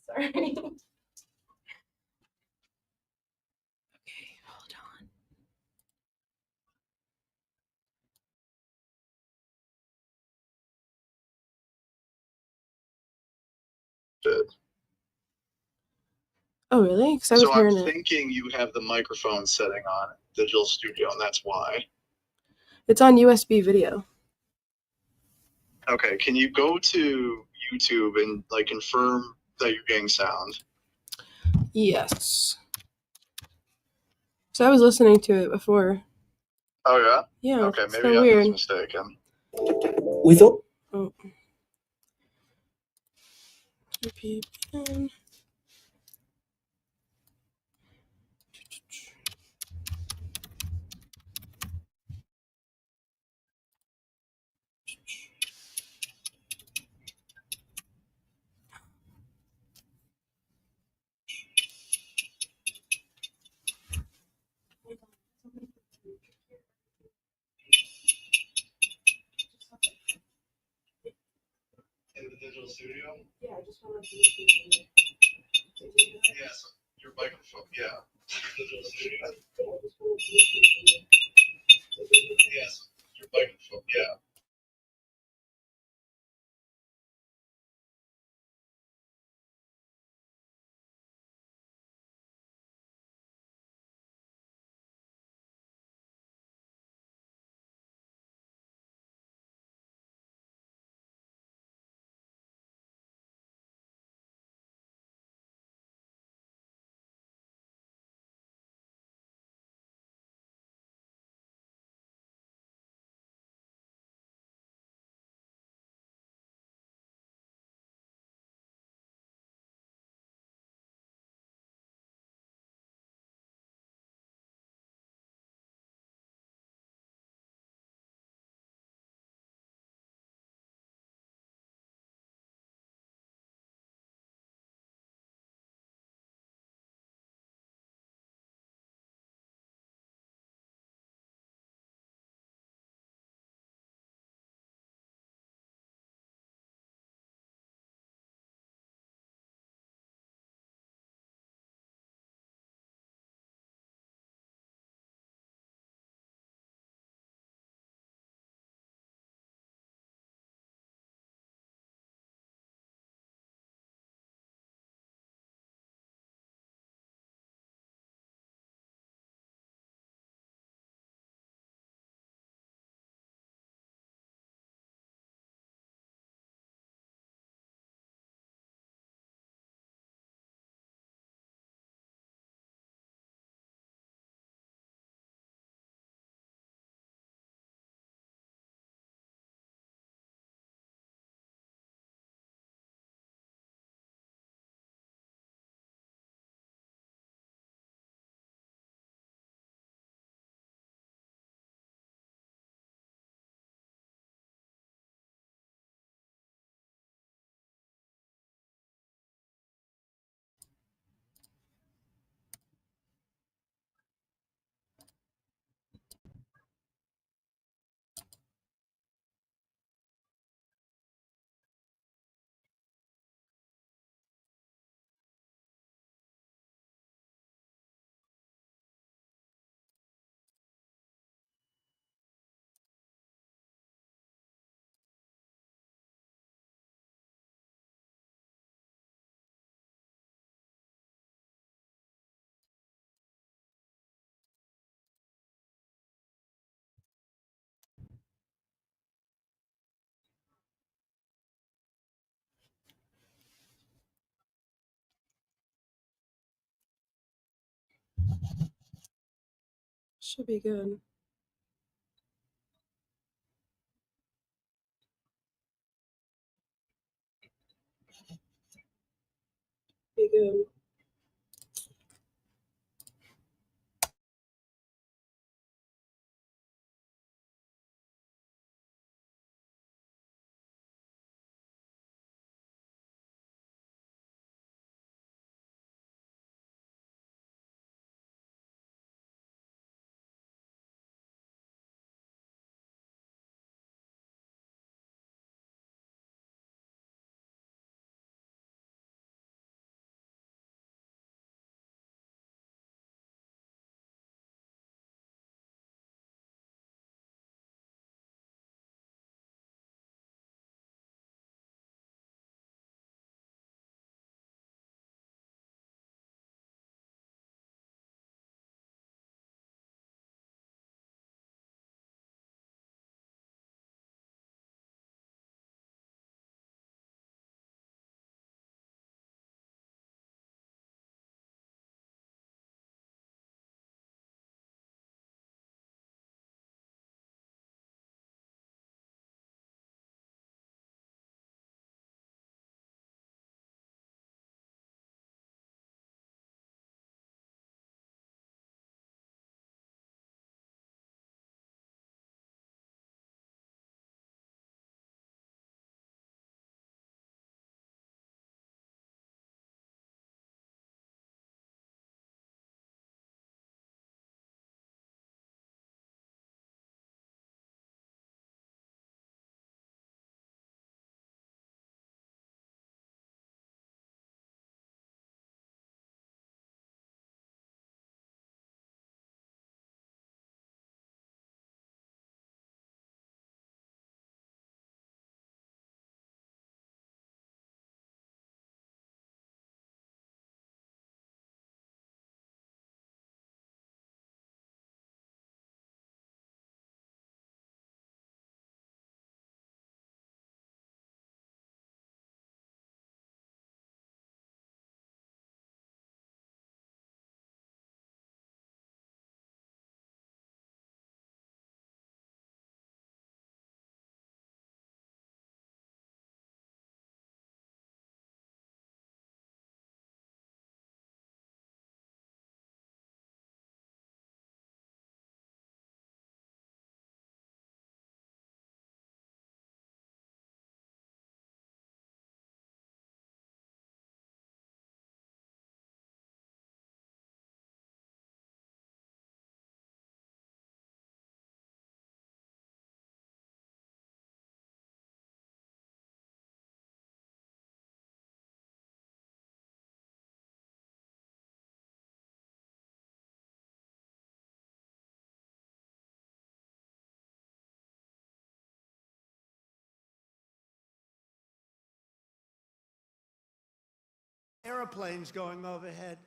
Sorry. Okay, hold on. Oh, really? Because I was So I'm hearing it. thinking you have the microphone setting on Digital Studio, and that's why. It's on USB video. Okay, can you go to YouTube and like confirm that you're getting sound? Yes. So I was listening to it before. Oh yeah? Yeah. Okay, it's maybe so I weird. was mistaken. We thought Oh. VPN. In the digital studio? Yeah, I just wanted to Yes, your microphone, yeah. Digital studio? Yes, your microphone, yeah. Should be good. Be good. airplanes going overhead.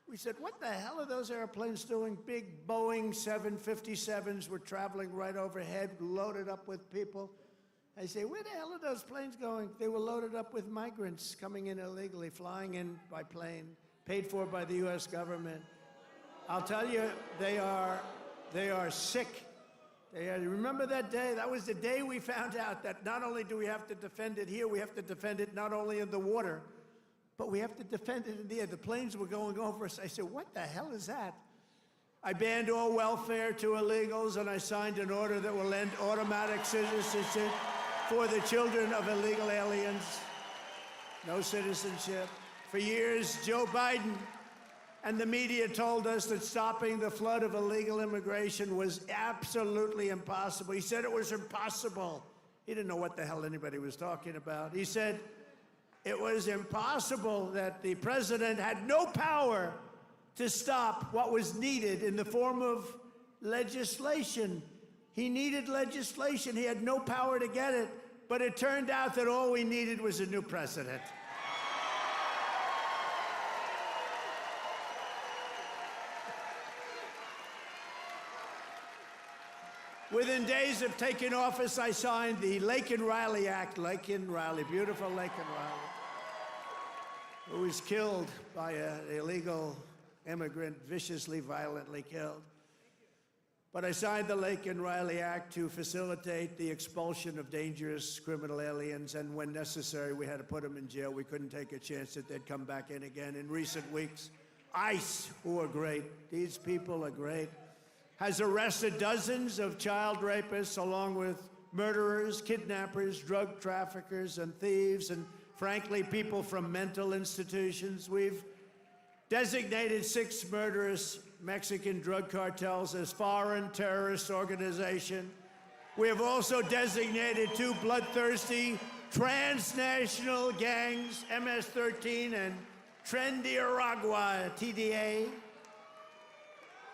We said, what the hell are those airplanes doing? Big Boeing 757s were traveling right overhead, loaded up with people. I say, where the hell are those planes going? They were loaded up with migrants coming in illegally, flying in by plane, paid for by the U.S. government. I'll tell you, they are sick. Remember that day? That was the day we found out that not only do we have to defend it here, we have to defend it not only in the water, but we have to defend it in the air. The planes were going over us. I said, what the hell is that? I banned all welfare to illegals, and I signed an order that will end automatic citizenship for the children of illegal aliens. No citizenship. For years, Joe Biden and the media told us that stopping the flood of illegal immigration was absolutely impossible. He said it was impossible. He didn't know what the hell anybody was talking about. He said it was impossible, that the president had no power to stop what was needed in the form of legislation. He needed legislation. He had no power to get it. But it turned out that all we needed was a new president. Within days of taking office, I signed the Laken Riley Act. Laken Riley, beautiful Laken Riley, who was killed by an illegal immigrant, viciously, violently killed. But I signed the Laken Riley Act to facilitate the expulsion of dangerous criminal aliens, and when necessary, we had to put them in jail. We couldn't take a chance that they'd come back in again. In recent weeks, ICE, who are great, these people are great, has arrested dozens of child rapists, along with murderers, kidnappers, drug traffickers, and thieves, and frankly, people from mental institutions. We've designated 6 murderous Mexican drug cartels as foreign terrorist organizations. We have also designated 2 bloodthirsty transnational gangs, MS-13 and Trendiaragua, TDA.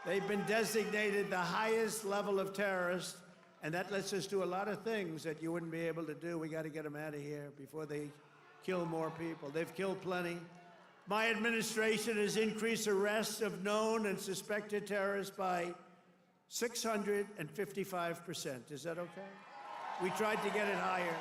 They've been designated the highest level of terrorists, and that lets us do a lot of things that you wouldn't be able to do. We got to get them out of here before they kill more people. They've killed plenty. My administration has increased arrests of known and suspected terrorists by 655%. Is that okay? We tried to get it higher.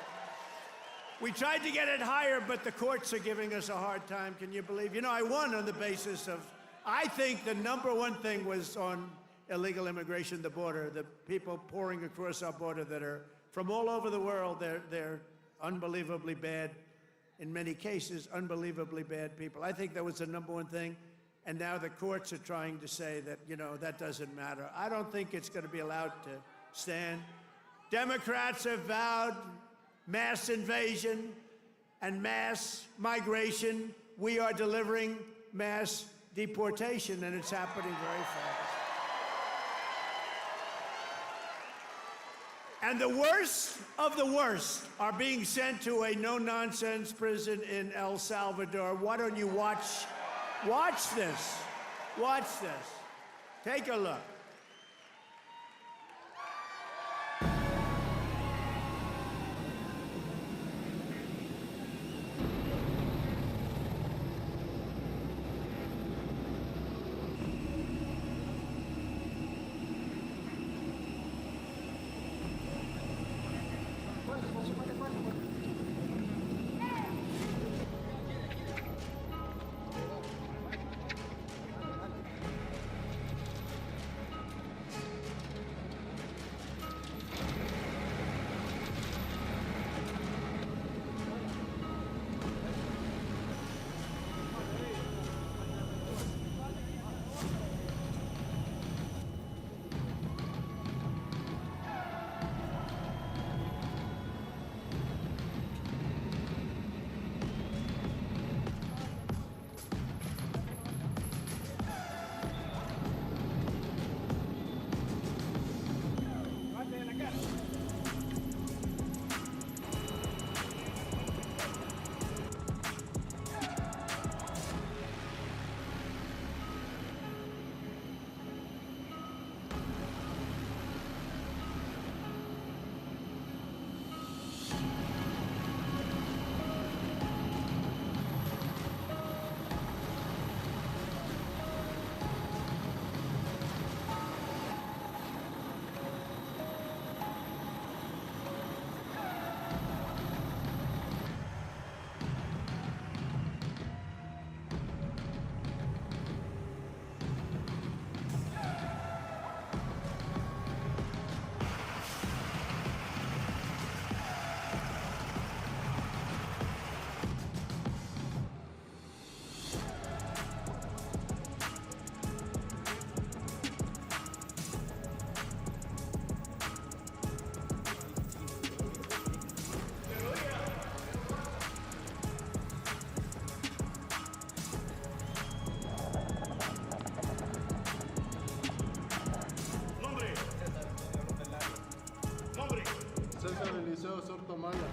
We tried to get it higher, but the courts are giving us a hard time. Can you believe? You know, I won on the basis of, I think the #1 thing was on illegal immigration, the border, the people pouring across our border that are from all over the world. They're unbelievably bad. In many cases, unbelievably bad people. I think that was the #1 thing, and now the courts are trying to say that, you know, that doesn't matter. I don't think it's going to be allowed to stand. Democrats have vowed mass invasion and mass migration. We are delivering mass deportation, and it's happening very fast. And the worst of the worst are being sent to a no-nonsense prison in El Salvador. Why don't you watch this? Watch this. Take a look. Guatemala.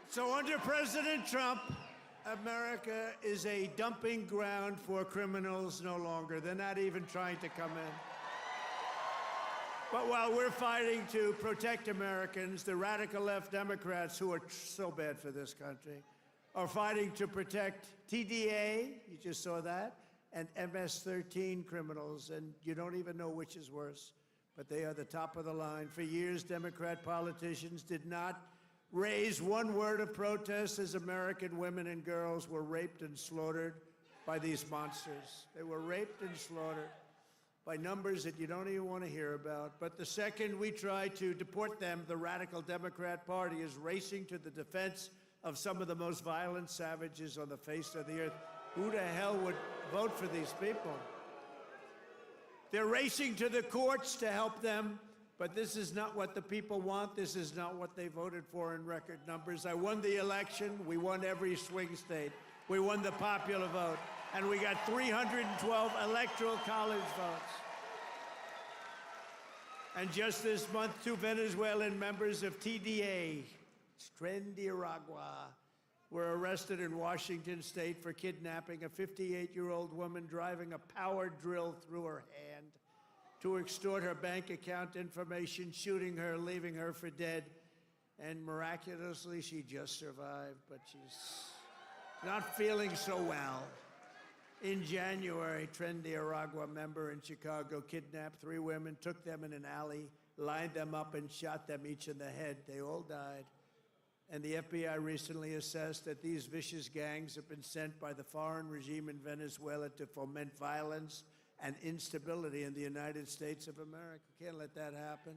So under President Trump, America is a dumping ground for criminals no longer. They're not even trying to come in. But while we're fighting to protect Americans, the radical left Democrats, who are so bad for this country, are fighting to protect TDA, you just saw that, and MS-13 criminals, and you don't even know which is worse, but they are the top of the line. For years, Democrat politicians did not raise one word of protest as American women and girls were raped and slaughtered by these monsters. They were raped and slaughtered by numbers that you don't even want to hear about. But the second we try to deport them, the radical Democrat Party is racing to the defense of some of the most violent savages on the face of the earth. Who the hell would vote for these people? They're racing to the courts to help them. But this is not what the people want. This is not what they voted for in record numbers. I won the election. We won every swing state. We won the popular vote. And we got 312 electoral college votes. And just this month, 2 Venezuelan members of TDA, Trendiragua, were arrested in Washington state for kidnapping a 58-year-old woman driving a power drill through her hand to extort her bank account information, shooting her, leaving her for dead. And miraculously, she just survived, but she's not feeling so well. In January, Trendiragua member in Chicago kidnapped 3 women, took them in an alley, lined them up, and shot them each in the head. They all died. And the FBI recently assessed that these vicious gangs have been sent by the foreign regime in Venezuela to foment violence and instability in the United States of America. Can't let that happen.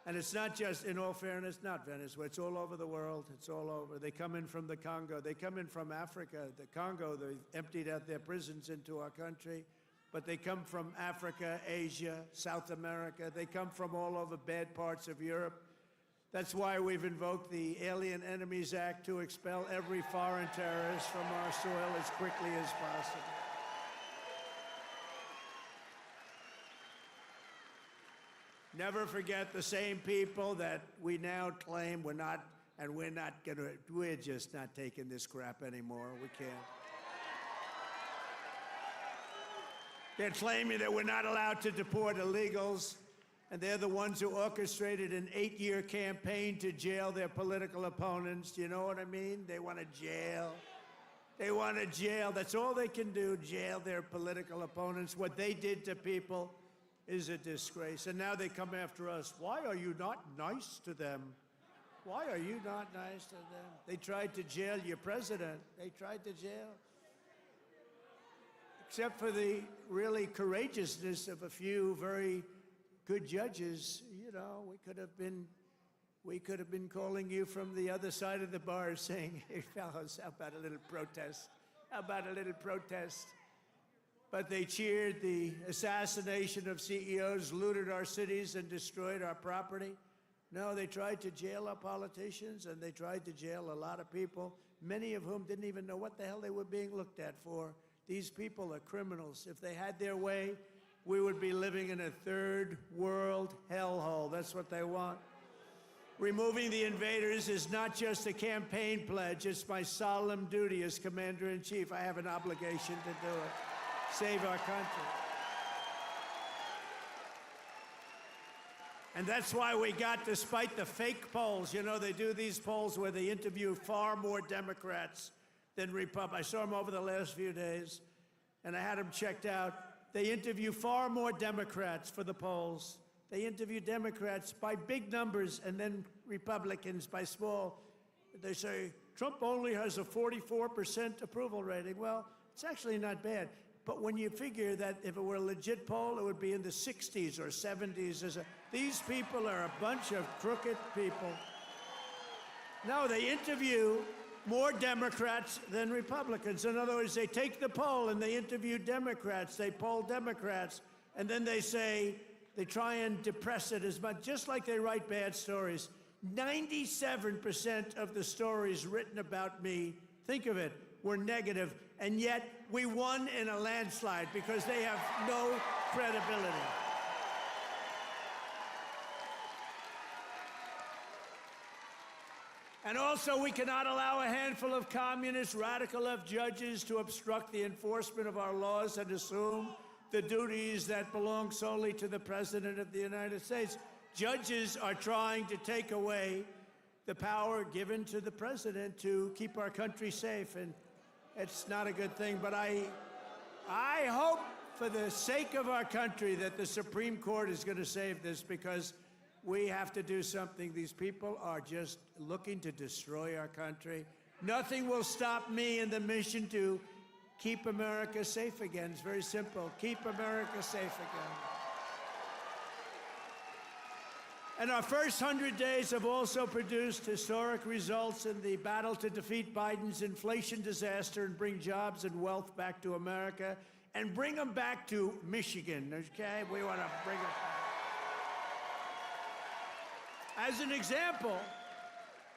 And it's not just, in all fairness, not Venezuela. It's all over the world. It's all over. They come in from the Congo. They come in from Africa. The Congo, they emptied out their prisons into our country. But they come from Africa, Asia, South America. They come from all over bad parts of Europe. That's why we've invoked the Alien Enemies Act to expel every foreign terrorist from our soil as quickly as possible. Never forget the same people that we now claim we're just not taking this crap anymore. We can't. They're claiming that we're not allowed to deport illegals, and they're the ones who orchestrated an 8-year campaign to jail their political opponents. Do you know what I mean? They want to jail. They want to jail. That's all they can do, jail their political opponents. What they did to people is a disgrace. And now they come after us. Why are you not nice to them? Why are you not nice to them? They tried to jail your president. They tried to jail. Except for the really courageousness of a few very good judges, you know, we could have been calling you from the other side of the bar saying, hey, fellows, how about a little protest? How about a little protest? But they cheered the assassination of CEOs, looted our cities, and destroyed our property. No, they tried to jail our politicians, and they tried to jail a lot of people, many of whom didn't even know what the hell they were being looked at for. These people are criminals. If they had their way, we would be living in a third world hellhole. That's what they want. Removing the invaders is not just a campaign pledge. It's my solemn duty as Commander-in-Chief. I have an obligation to do it. Save our country. And that's why we got, despite the fake polls, you know, they do these polls where they interview far more Democrats than Republicans. I saw them over the last few days, and I had them checked out. They interview far more Democrats for the polls. They interview Democrats by big numbers and then Republicans by small. They say, Trump only has a 44% approval rating. Well, it's actually not bad. But when you figure that if it were a legit poll, it would be in the 60s or 70s. These people are a bunch of crooked people. No, they interview more Democrats than Republicans. In other words, they take the poll and they interview Democrats. They poll Democrats. And then they say, they try and depress it as much, just like they write bad stories. 97% of the stories written about me, think of it, were negative, and yet we won in a landslide because they have no credibility. And also, we cannot allow a handful of communist, radical left judges to obstruct the enforcement of our laws and assume the duties that belong solely to the President of the United States. Judges are trying to take away the power given to the President to keep our country safe, and it's not a good thing. But I hope, for the sake of our country, that the Supreme Court is going to save this, because we have to do something. These people are just looking to destroy our country. Nothing will stop me in the mission to keep America safe again. It's very simple. Keep America safe again. And our first 100 days have also produced historic results in the battle to defeat Biden's inflation disaster and bring jobs and wealth back to America and bring them back to Michigan, okay? We want to bring them back. As an example,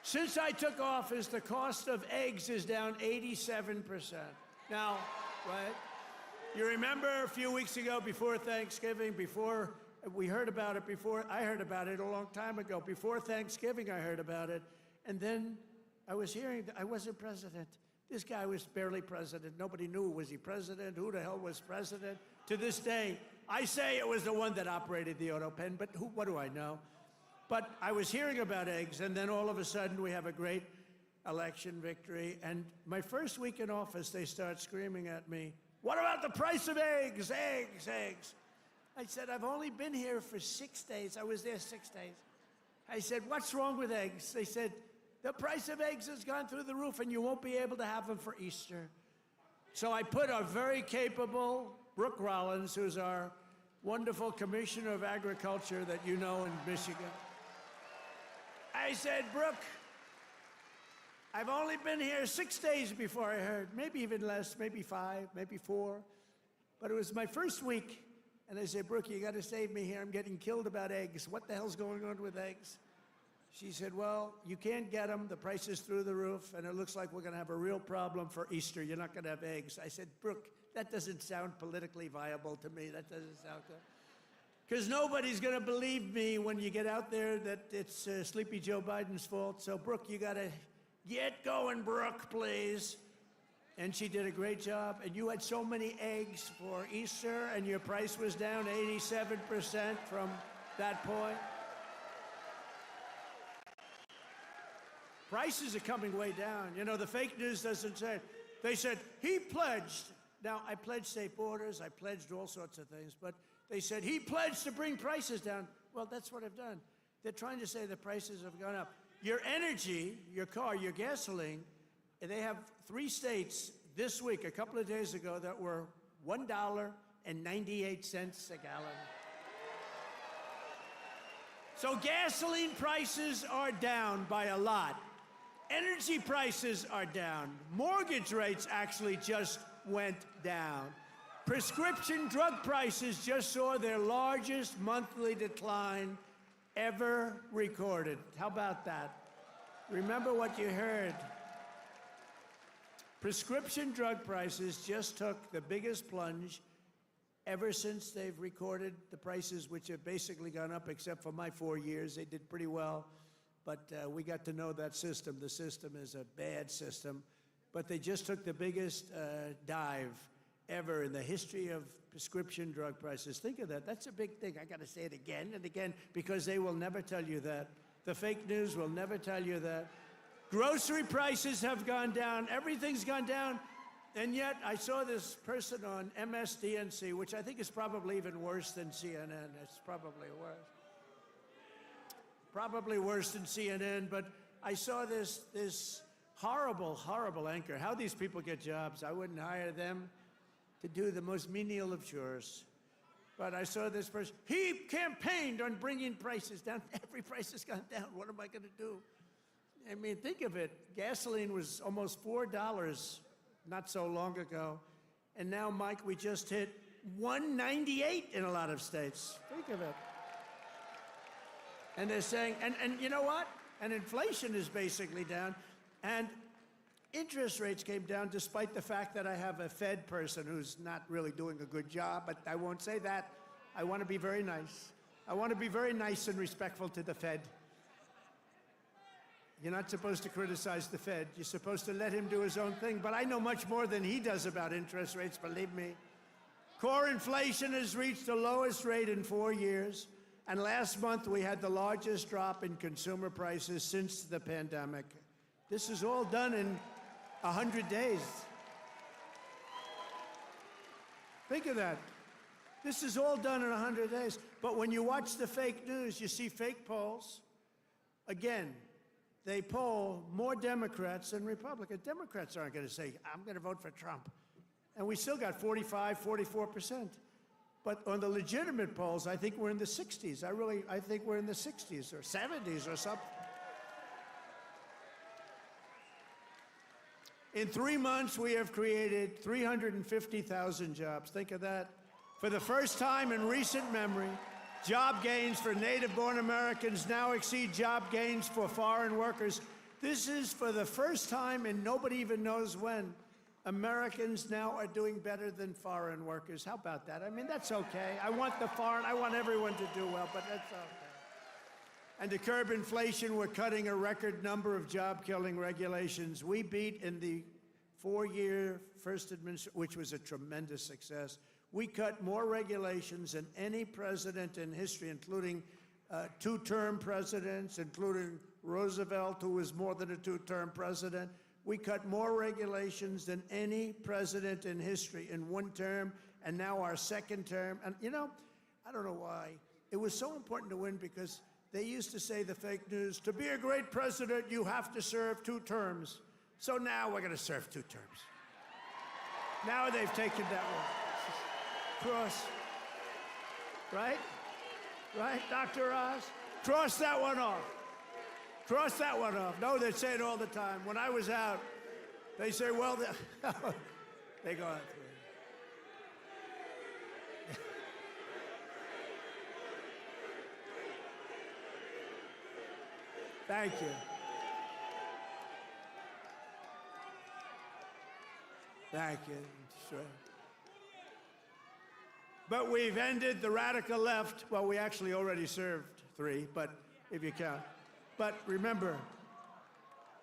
since I took office, the cost of eggs is down 87%. Now, right? You remember a few weeks ago, before Thanksgiving, before we heard about it, I heard about it a long time ago. Before Thanksgiving, I heard about it. And then I was hearing that I wasn't president. This guy was barely president. Nobody knew, was he president? Who the hell was president? To this day, I say it was the one that operated the auto pen, but what do I know? But I was hearing about eggs, and then all of a sudden we have a great election victory. And my first week in office, they start screaming at me, "What about the price of eggs? Eggs, eggs." I said, "I've only been here for 6 days. I was there 6 days." I said, "What's wrong with eggs?" They said, "The price of eggs has gone through the roof, and you won't be able to have them for Easter." So I put a very capable Brooke Rollins, who's our wonderful Commissioner of Agriculture that you know in Michigan. I said, "Brooke, I've only been here 6 days before I heard, maybe even less, maybe 5, maybe 4. But it was my first week. And I said, "Brooke, you got to save me here. I'm getting killed about eggs. What the hell's going on with eggs?" She said, "Well, you can't get them. The price is through the roof, and it looks like we're going to have a real problem for Easter. You're not going to have eggs." I said, "Brooke, that doesn't sound politically viable to me. That doesn't sound good. Because nobody's going to believe me when you get out there that it's Sleepy Joe Biden's fault. So, Brooke, you got to get going, Brooke, please." And she did a great job. And you had so many eggs for Easter, and your price was down 87% from that point. Prices are coming way down. You know, the fake news doesn't say it. They said, he pledged. Now, I pledged safe borders. I pledged all sorts of things. But they said, he pledged to bring prices down. Well, that's what I've done. They're trying to say the prices have gone up. Your energy, your car, your gasoline, they have 3 states this week, a couple of days ago, that were $1.98 a gallon. So gasoline prices are down by a lot. Energy prices are down. Mortgage rates actually just went down. Prescription drug prices just saw their largest monthly decline ever recorded. How about that? Remember what you heard. Prescription drug prices just took the biggest plunge ever since they've recorded the prices, which have basically gone up, except for my 4 years. They did pretty well, but we got to know that system. The system is a bad system, but they just took the biggest dive. ever in the history of prescription drug prices. Think of that. That's a big thing. I got to say it again and again because they will never tell you that. The fake news will never tell you that. Grocery prices have gone down. Everything's gone down. And yet, I saw this person on MSDNC, which I think is probably even worse than CNN. It's probably worse. Probably worse than CNN, but I saw this horrible, horrible anchor. How these people get jobs. I wouldn't hire them to do the most menial of chores. But I saw this person. He campaigned on bringing prices down. Every price has gone down. What am I going to do? I mean, think of it. Gasoline was almost $4 not so long ago. And now, Mike, we just hit $1.98 in a lot of states. Think of it. And they're saying, and you know what? And inflation is basically down. And interest rates came down despite the fact that I have a Fed person who's not really doing a good job, but I won't say that. I want to be very nice. I want to be very nice and respectful to the Fed. You're not supposed to criticize the Fed. You're supposed to let him do his own thing. But I know much more than he does about interest rates, believe me. Core inflation has reached the lowest rate in 4 years. And last month, we had the largest drop in consumer prices since the pandemic. This is all done in 100 days. Think of that. This is all done in 100 days. But when you watch the fake news, you see fake polls. Again, they poll more Democrats than Republicans. Democrats aren't going to say, I'm going to vote for Trump. And we still got 45, 44%. But on the legitimate polls, I think we're in the 60s. I think we're in the 60s or 70s or something. In 3 months, we have created 350,000 jobs. Think of that. For the first time in recent memory, job gains for native-born Americans now exceed job gains for foreign workers. This is for the first time, and nobody even knows when, Americans now are doing better than foreign workers. How about that? I mean, that's okay. I want everyone to do well, but that's okay. And to curb inflation, we're cutting a record number of job-killing regulations. We beat in the 4-year first administration, which was a tremendous success. We cut more regulations than any president in history, including 2-term presidents, including Roosevelt, who was more than a 2-term president. We cut more regulations than any president in history in 1 term, and now our 2nd term. And you know, I don't know why. It was so important to win because they used to say, the fake news, to be a great president, you have to serve 2 terms. So now we're going to serve 2 terms. Now they've taken that one. Cross. Right? Right, Dr. Oz? Cross that one off. Cross that one off. No, they say it all the time. When I was out, they say, well, they go out through. Thank you. Thank you. Sure. But we've ended the radical left. Well, we actually already served 3, but if you count. But remember,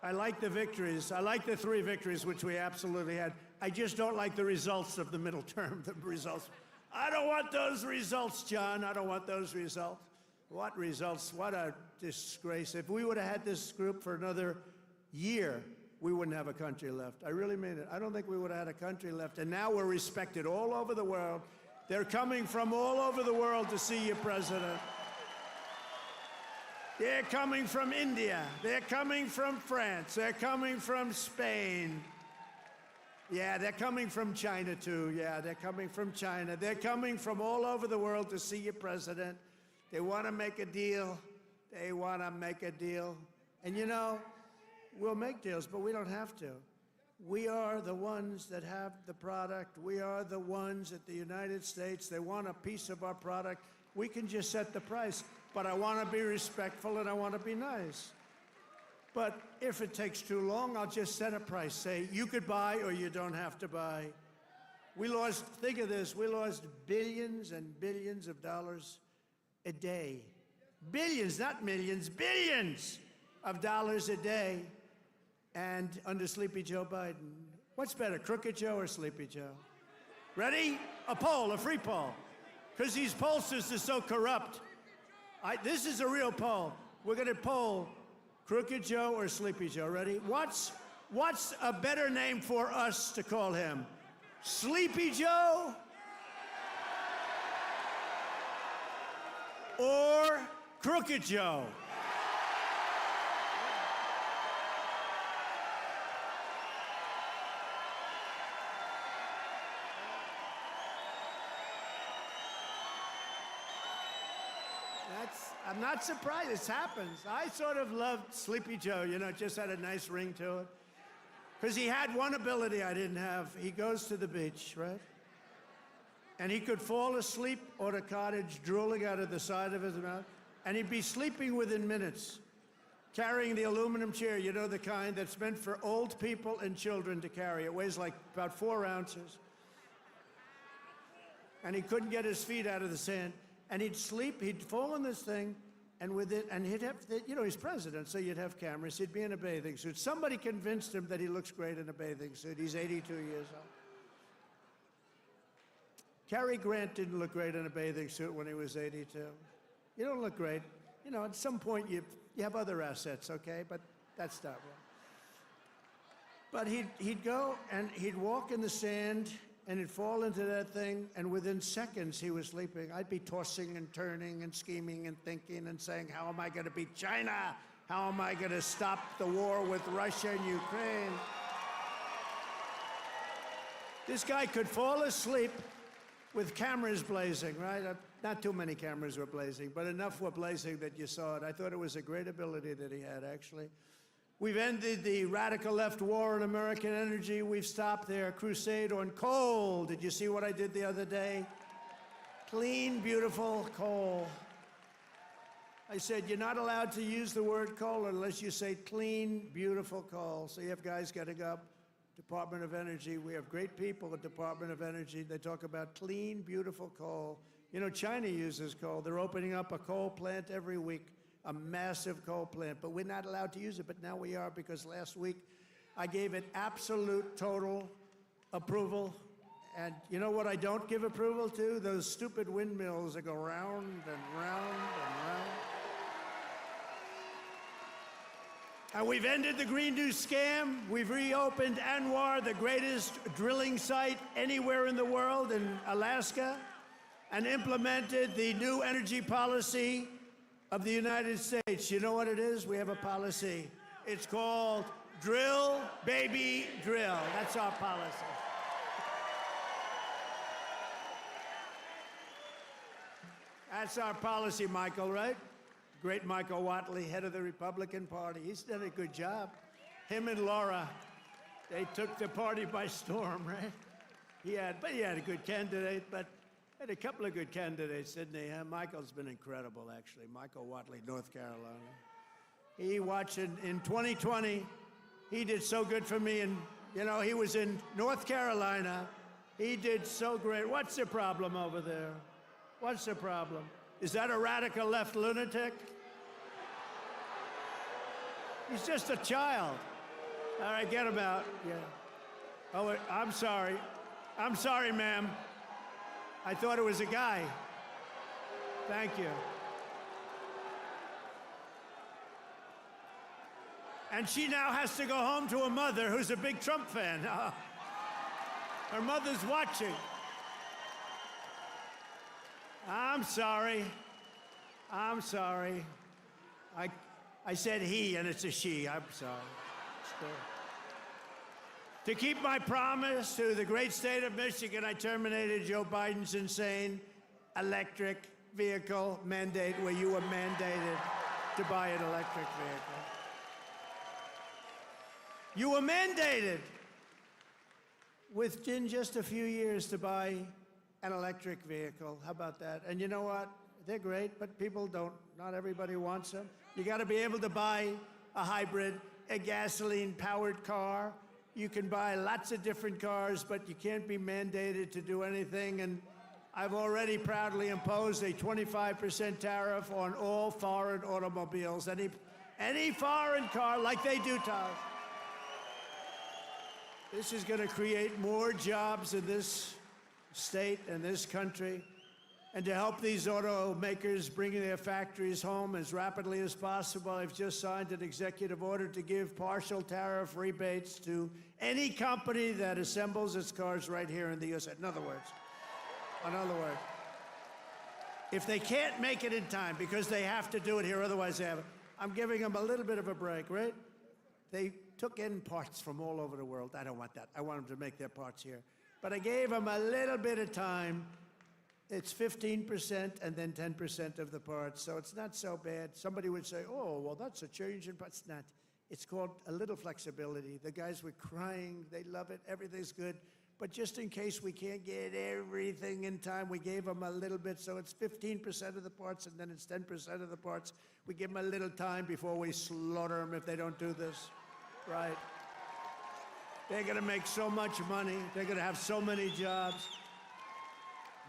I like the victories. I like the 3 victories, which we absolutely had. I just don't like the results of the middle term, the results. I don't want those results, John. I don't want those results. What results? What a disgrace. If we would have had this group for another year, we wouldn't have a country left. I really mean it. I don't think we would have had a country left. And now we're respected all over the world. They're coming from all over the world to see you, President. They're coming from India. They're coming from France. They're coming from Spain. Yeah, they're coming from China, too. Yeah, they're coming from China. They're coming from all over the world to see you, President. They want to make a deal. They want to make a deal. And you know, we'll make deals, but we don't have to. We are the ones that have the product. We are the ones at the United States. They want a piece of our product. We can just set the price. But I want to be respectful and I want to be nice. But if it takes too long, I'll just set a price. Say, you could buy or you don't have to buy. We lost, think of this, we lost billions and billions of dollars a day. Billions, not millions, billions of dollars a day. And under Sleepy Joe Biden. What's better, Crooked Joe or Sleepy Joe? Ready? A poll, a free poll. Because these pollsters are so corrupt. This is a real poll. We're going to poll Crooked Joe or Sleepy Joe. Ready? What's a better name for us to call him? Sleepy Joe or Crooked Joe? I'm not surprised. This happens. I sort of loved Sleepy Joe. You know, it just had a nice ring to it. Because he had one ability I didn't have. He goes to the beach, right? And he could fall asleep on a cottage drooling out of the side of his mouth. And he'd be sleeping within minutes, carrying the aluminum chair, you know, the kind that's meant for old people and children to carry. It weighs like about 4 ounces. And he couldn't get his feet out of the sand. And he'd sleep, he'd fall in this thing, and with it, and he'd have, you know, he's president, so you'd have cameras. He'd be in a bathing suit. Somebody convinced him that he looks great in a bathing suit. He's 82 years old. Cary Grant didn't look great in a bathing suit when he was 82. You don't look great. You know, at some point you have other assets, okay? But that's not real. But he'd go and he'd walk in the sand, and he'd fall into that thing, and within seconds he was sleeping. I'd be tossing and turning and scheming and thinking and saying, how am I going to beat China? How am I going to stop the war with Russia and Ukraine? This guy could fall asleep with cameras blazing, right? Not too many cameras were blazing, but enough were blazing that you saw it. I thought it was a great ability that he had, actually. We've ended the radical left war on American energy. We've stopped their crusade on coal. Did you see what I did the other day? Clean, beautiful coal. I said, you're not allowed to use the word coal unless you say clean, beautiful coal. So you have guys getting up, Department of Energy. We have great people at Department of Energy. They talk about clean, beautiful coal. You know, China uses coal. They're opening up a coal plant every week. A massive coal plant, but we're not allowed to use it, but now we are, because last week I gave it absolute, total approval. And you know what I don't give approval to? Those stupid windmills that go round and round and round. And we've ended the Green New scam. We've reopened ANWR, the greatest drilling site anywhere in the world, in Alaska, and implemented the new energy policy of the United States. You know what it is? We have a policy. It's called Drill, Baby, Drill. That's our policy. That's our policy, Michael, right? Great Michael Watley, head of the Republican Party. He's done a good job. Him and Laura, they took the party by storm, right? He had a good candidate, but had a couple of good candidates, didn't he? Michael's been incredible, actually. Michael Watley, North Carolina. He watched in 2020. He did so good for me, and you know, he was in North Carolina. He did so great. What's the problem over there? What's the problem? Is that a radical left lunatic? He's just a child. All right, get him out. Yeah. Oh, I'm sorry. I'm sorry, ma'am. I thought it was a guy. Thank you. And she now has to go home to a mother who's a big Trump fan. Her mother's watching. I'm sorry. I'm sorry. I said he, and it's a she. I'm sorry. To keep my promise to the great state of Michigan, I terminated Joe Biden's insane electric vehicle mandate, where you were mandated to buy an electric vehicle. You were mandated within just a few years to buy an electric vehicle. How about that? And you know what? They're great, but people don't. Not everybody wants them. You got to be able to buy a hybrid, a gasoline-powered car. You can buy lots of different cars, but you can't be mandated to do anything. And I've already proudly imposed a 25% tariff on all foreign automobiles. Any foreign car, like they do to us. This is going to create more jobs in this state and this country, and to help these automakers bring their factories home as rapidly as possible, I've just signed an executive order to give partial tariff rebates to any company that assembles its cars right here in the USA. In other words, if they can't make it in time because they have to do it here, otherwise they have it, I'm giving them a little bit of a break, right? They took in parts from all over the world. I don't want that. I want them to make their parts here. But I gave them a little bit of time. It's 15% and then 10% of the parts, so it's not so bad. Somebody would say, oh, well, that's a change in parts. It's not. It's called a little flexibility. The guys were crying. They love it. Everything's good. But just in case we can't get everything in time, we gave them a little bit. So it's 15% of the parts, and then it's 10% of the parts. We give them a little time before we slaughter them if they don't do this. Right? They're going to make so much money. They're going to have so many jobs.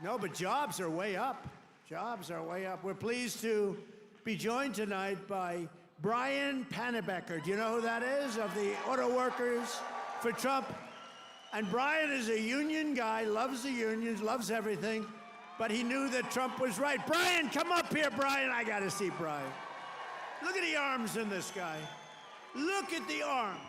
No, but jobs are way up. Jobs are way up. We're pleased to be joined tonight by Brian Panebecker. Do you know who that is? Of the Auto Workers for Trump. And Brian is a union guy, loves the unions, loves everything, but he knew that Trump was right. Brian, come up here, Brian. I got to see Brian. Look at the arms in this guy. Look at the arms.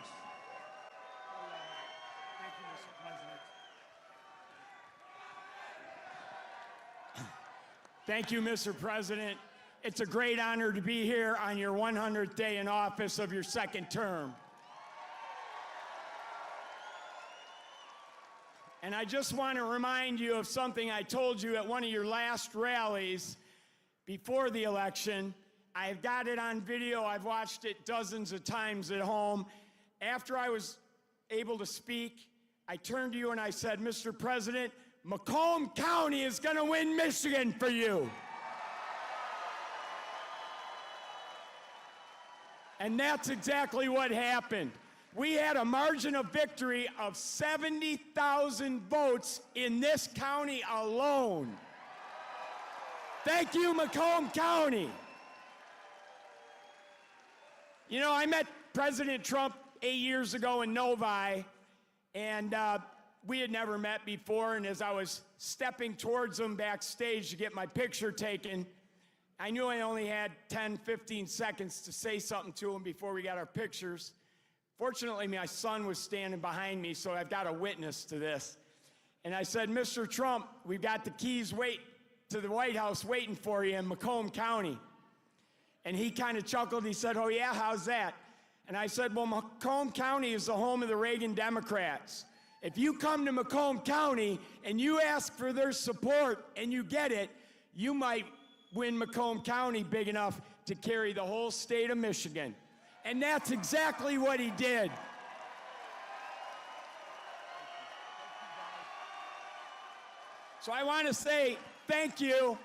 Thank you, Mr. President. It's a great honor to be here on your 100th day in office of your second term. And I just want to remind you of something I told you at one of your last rallies before the election. I've got it on video. I've watched it dozens of times at home. After I was able to speak, I turned to you and I said, Mr. President, Macomb County is going to win Michigan for you. And that's exactly what happened. We had a margin of victory of 70,000 votes in this county alone. Thank you, Macomb County. You know, I met President Trump 8 years ago in Novi, and we had never met before, and as I was stepping towards him backstage to get my picture taken, I knew I only had 10, 15 seconds to say something to him before we got our pictures. Fortunately, my son was standing behind me, so I've got a witness to this. And I said, Mr. Trump, we've got the keys to the White House waiting for you in Macomb County. And he kind of chuckled. He said, oh, yeah, how's that? And I said, well, Macomb County is the home of the Reagan Democrats. If you come to Macomb County and you ask for their support and you get it, you might win Macomb County big enough to carry the whole state of Michigan. And that's exactly what he did. So I want to say thank you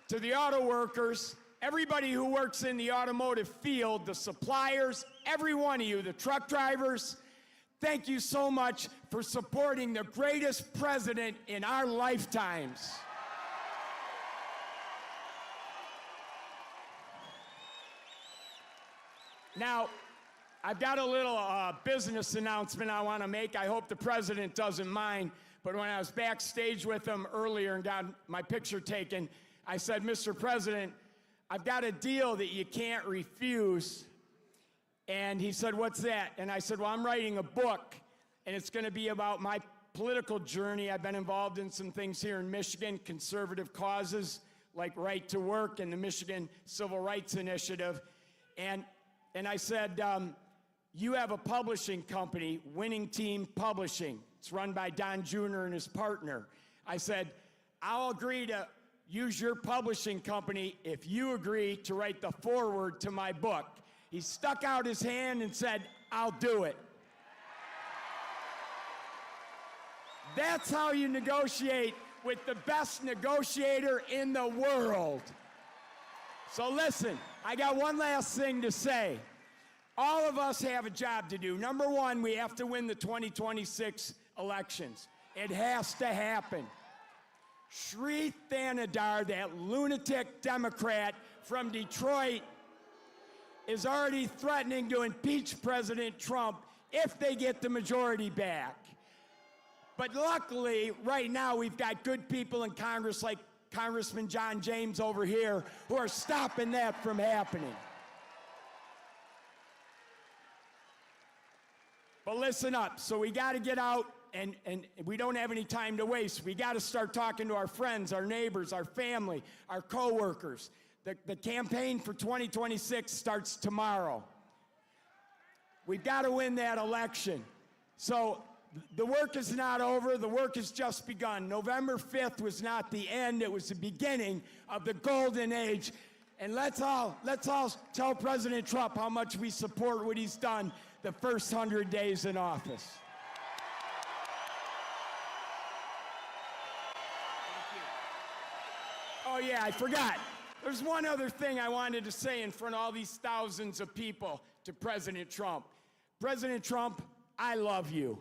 to the auto workers, everybody who works in the automotive field, the suppliers, every one of you, the truck drivers. Thank you so much for supporting the greatest president in our lifetimes. Now, I've got a little business announcement I want to make. I hope the president doesn't mind, but when I was backstage with him earlier and got my picture taken, I said, Mr. President, I've got a deal that you can't refuse. And he said, what's that? And I said, well, I'm writing a book, and it's going to be about my political journey. I've been involved in some things here in Michigan, conservative causes like right to work and the Michigan Civil Rights Initiative. And I said, you have a publishing company, Winning Team Publishing. It's run by Don Jr. and his partner. I said, I'll agree to use your publishing company if you agree to write the foreword to my book. He stuck out his hand and said, I'll do it. That's how you negotiate with the best negotiator in the world. So listen, I got one last thing to say. All of us have a job to do. Number one, we have to win the 2026 elections. It has to happen. Sri Thanadar, that lunatic Democrat from Detroit, is already threatening to impeach President Trump if they get the majority back. But luckily, right now, we've got good people in Congress like Congressman John James over here who are stopping that from happening. But listen up, so we got to get out, and we don't have any time to waste. We got to start talking to our friends, our neighbors, our family, our coworkers. The campaign for 2026 starts tomorrow. We've got to win that election. So the work is not over, the work has just begun. November 5th was not the end, it was the beginning of the golden age. And let's all tell President Trump how much we support what he's done the first 100 days in office. Oh yeah, I forgot. There's one other thing I wanted to say in front of all these thousands of people to President Trump. President Trump, I love you.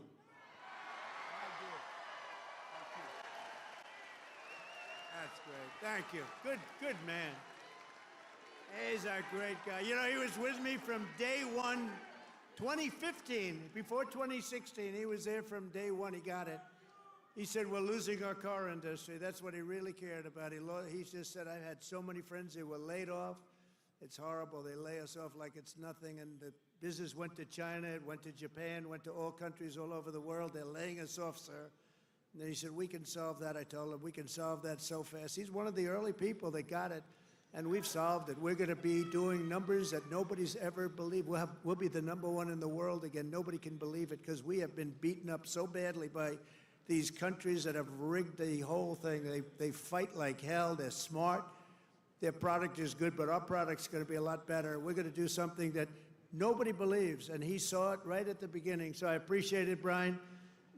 That's great. Thank you. Good man. He's a great guy. You know, he was with me from day one, 2015. Before 2016, he was there from day one. He got it. He said, we're losing our car industry. That's what he really cared about. He just said, I've had so many friends who were laid off. It's horrible. They lay us off like it's nothing. And the business went to China, it went to Japan, went to all countries all over the world. They're laying us off, sir. And then he said, we can solve that. I told him, we can solve that so fast. He's one of the early people that got it, and we've solved it. We're going to be doing numbers that nobody's ever believed. We'll be the #1 in the world again. Nobody can believe it because we have been beaten up so badly by these countries that have rigged the whole thing. They fight like hell. They're smart. Their product is good, but our product's going to be a lot better. We're going to do something that nobody believes, and he saw it right at the beginning. So I appreciate it, Brian.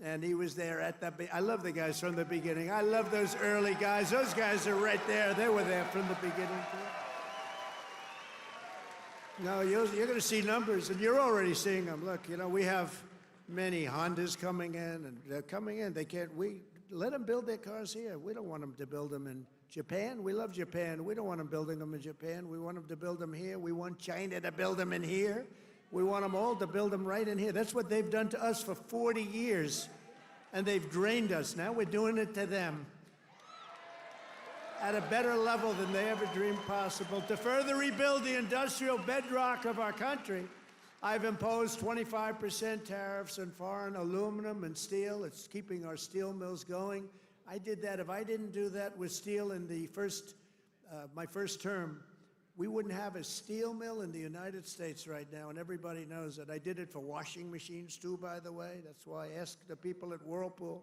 And he was there at the I love the guys from the beginning. I love those early guys. Those guys are right there. They were there from the beginning, too. No, you're going to see numbers, and you're already seeing them. Look, you know, we have many Hondas coming in, and they're coming in. We let them build their cars here. We don't want them to build them in Japan. We love Japan. We don't want them building them in Japan. We want them to build them here. We want China to build them in here. We want them all to build them right in here. That's what they've done to us for 40 years, and they've drained us. Now we're doing it to them at a better level than they ever dreamed possible. To further rebuild the industrial bedrock of our country, I've imposed 25% tariffs on foreign aluminum and steel. It's keeping our steel mills going. I did that. If I didn't do that with steel in the my first term, we wouldn't have a steel mill in the United States right now, and everybody knows that. I did it for washing machines, too, by the way. That's why I asked the people at Whirlpool.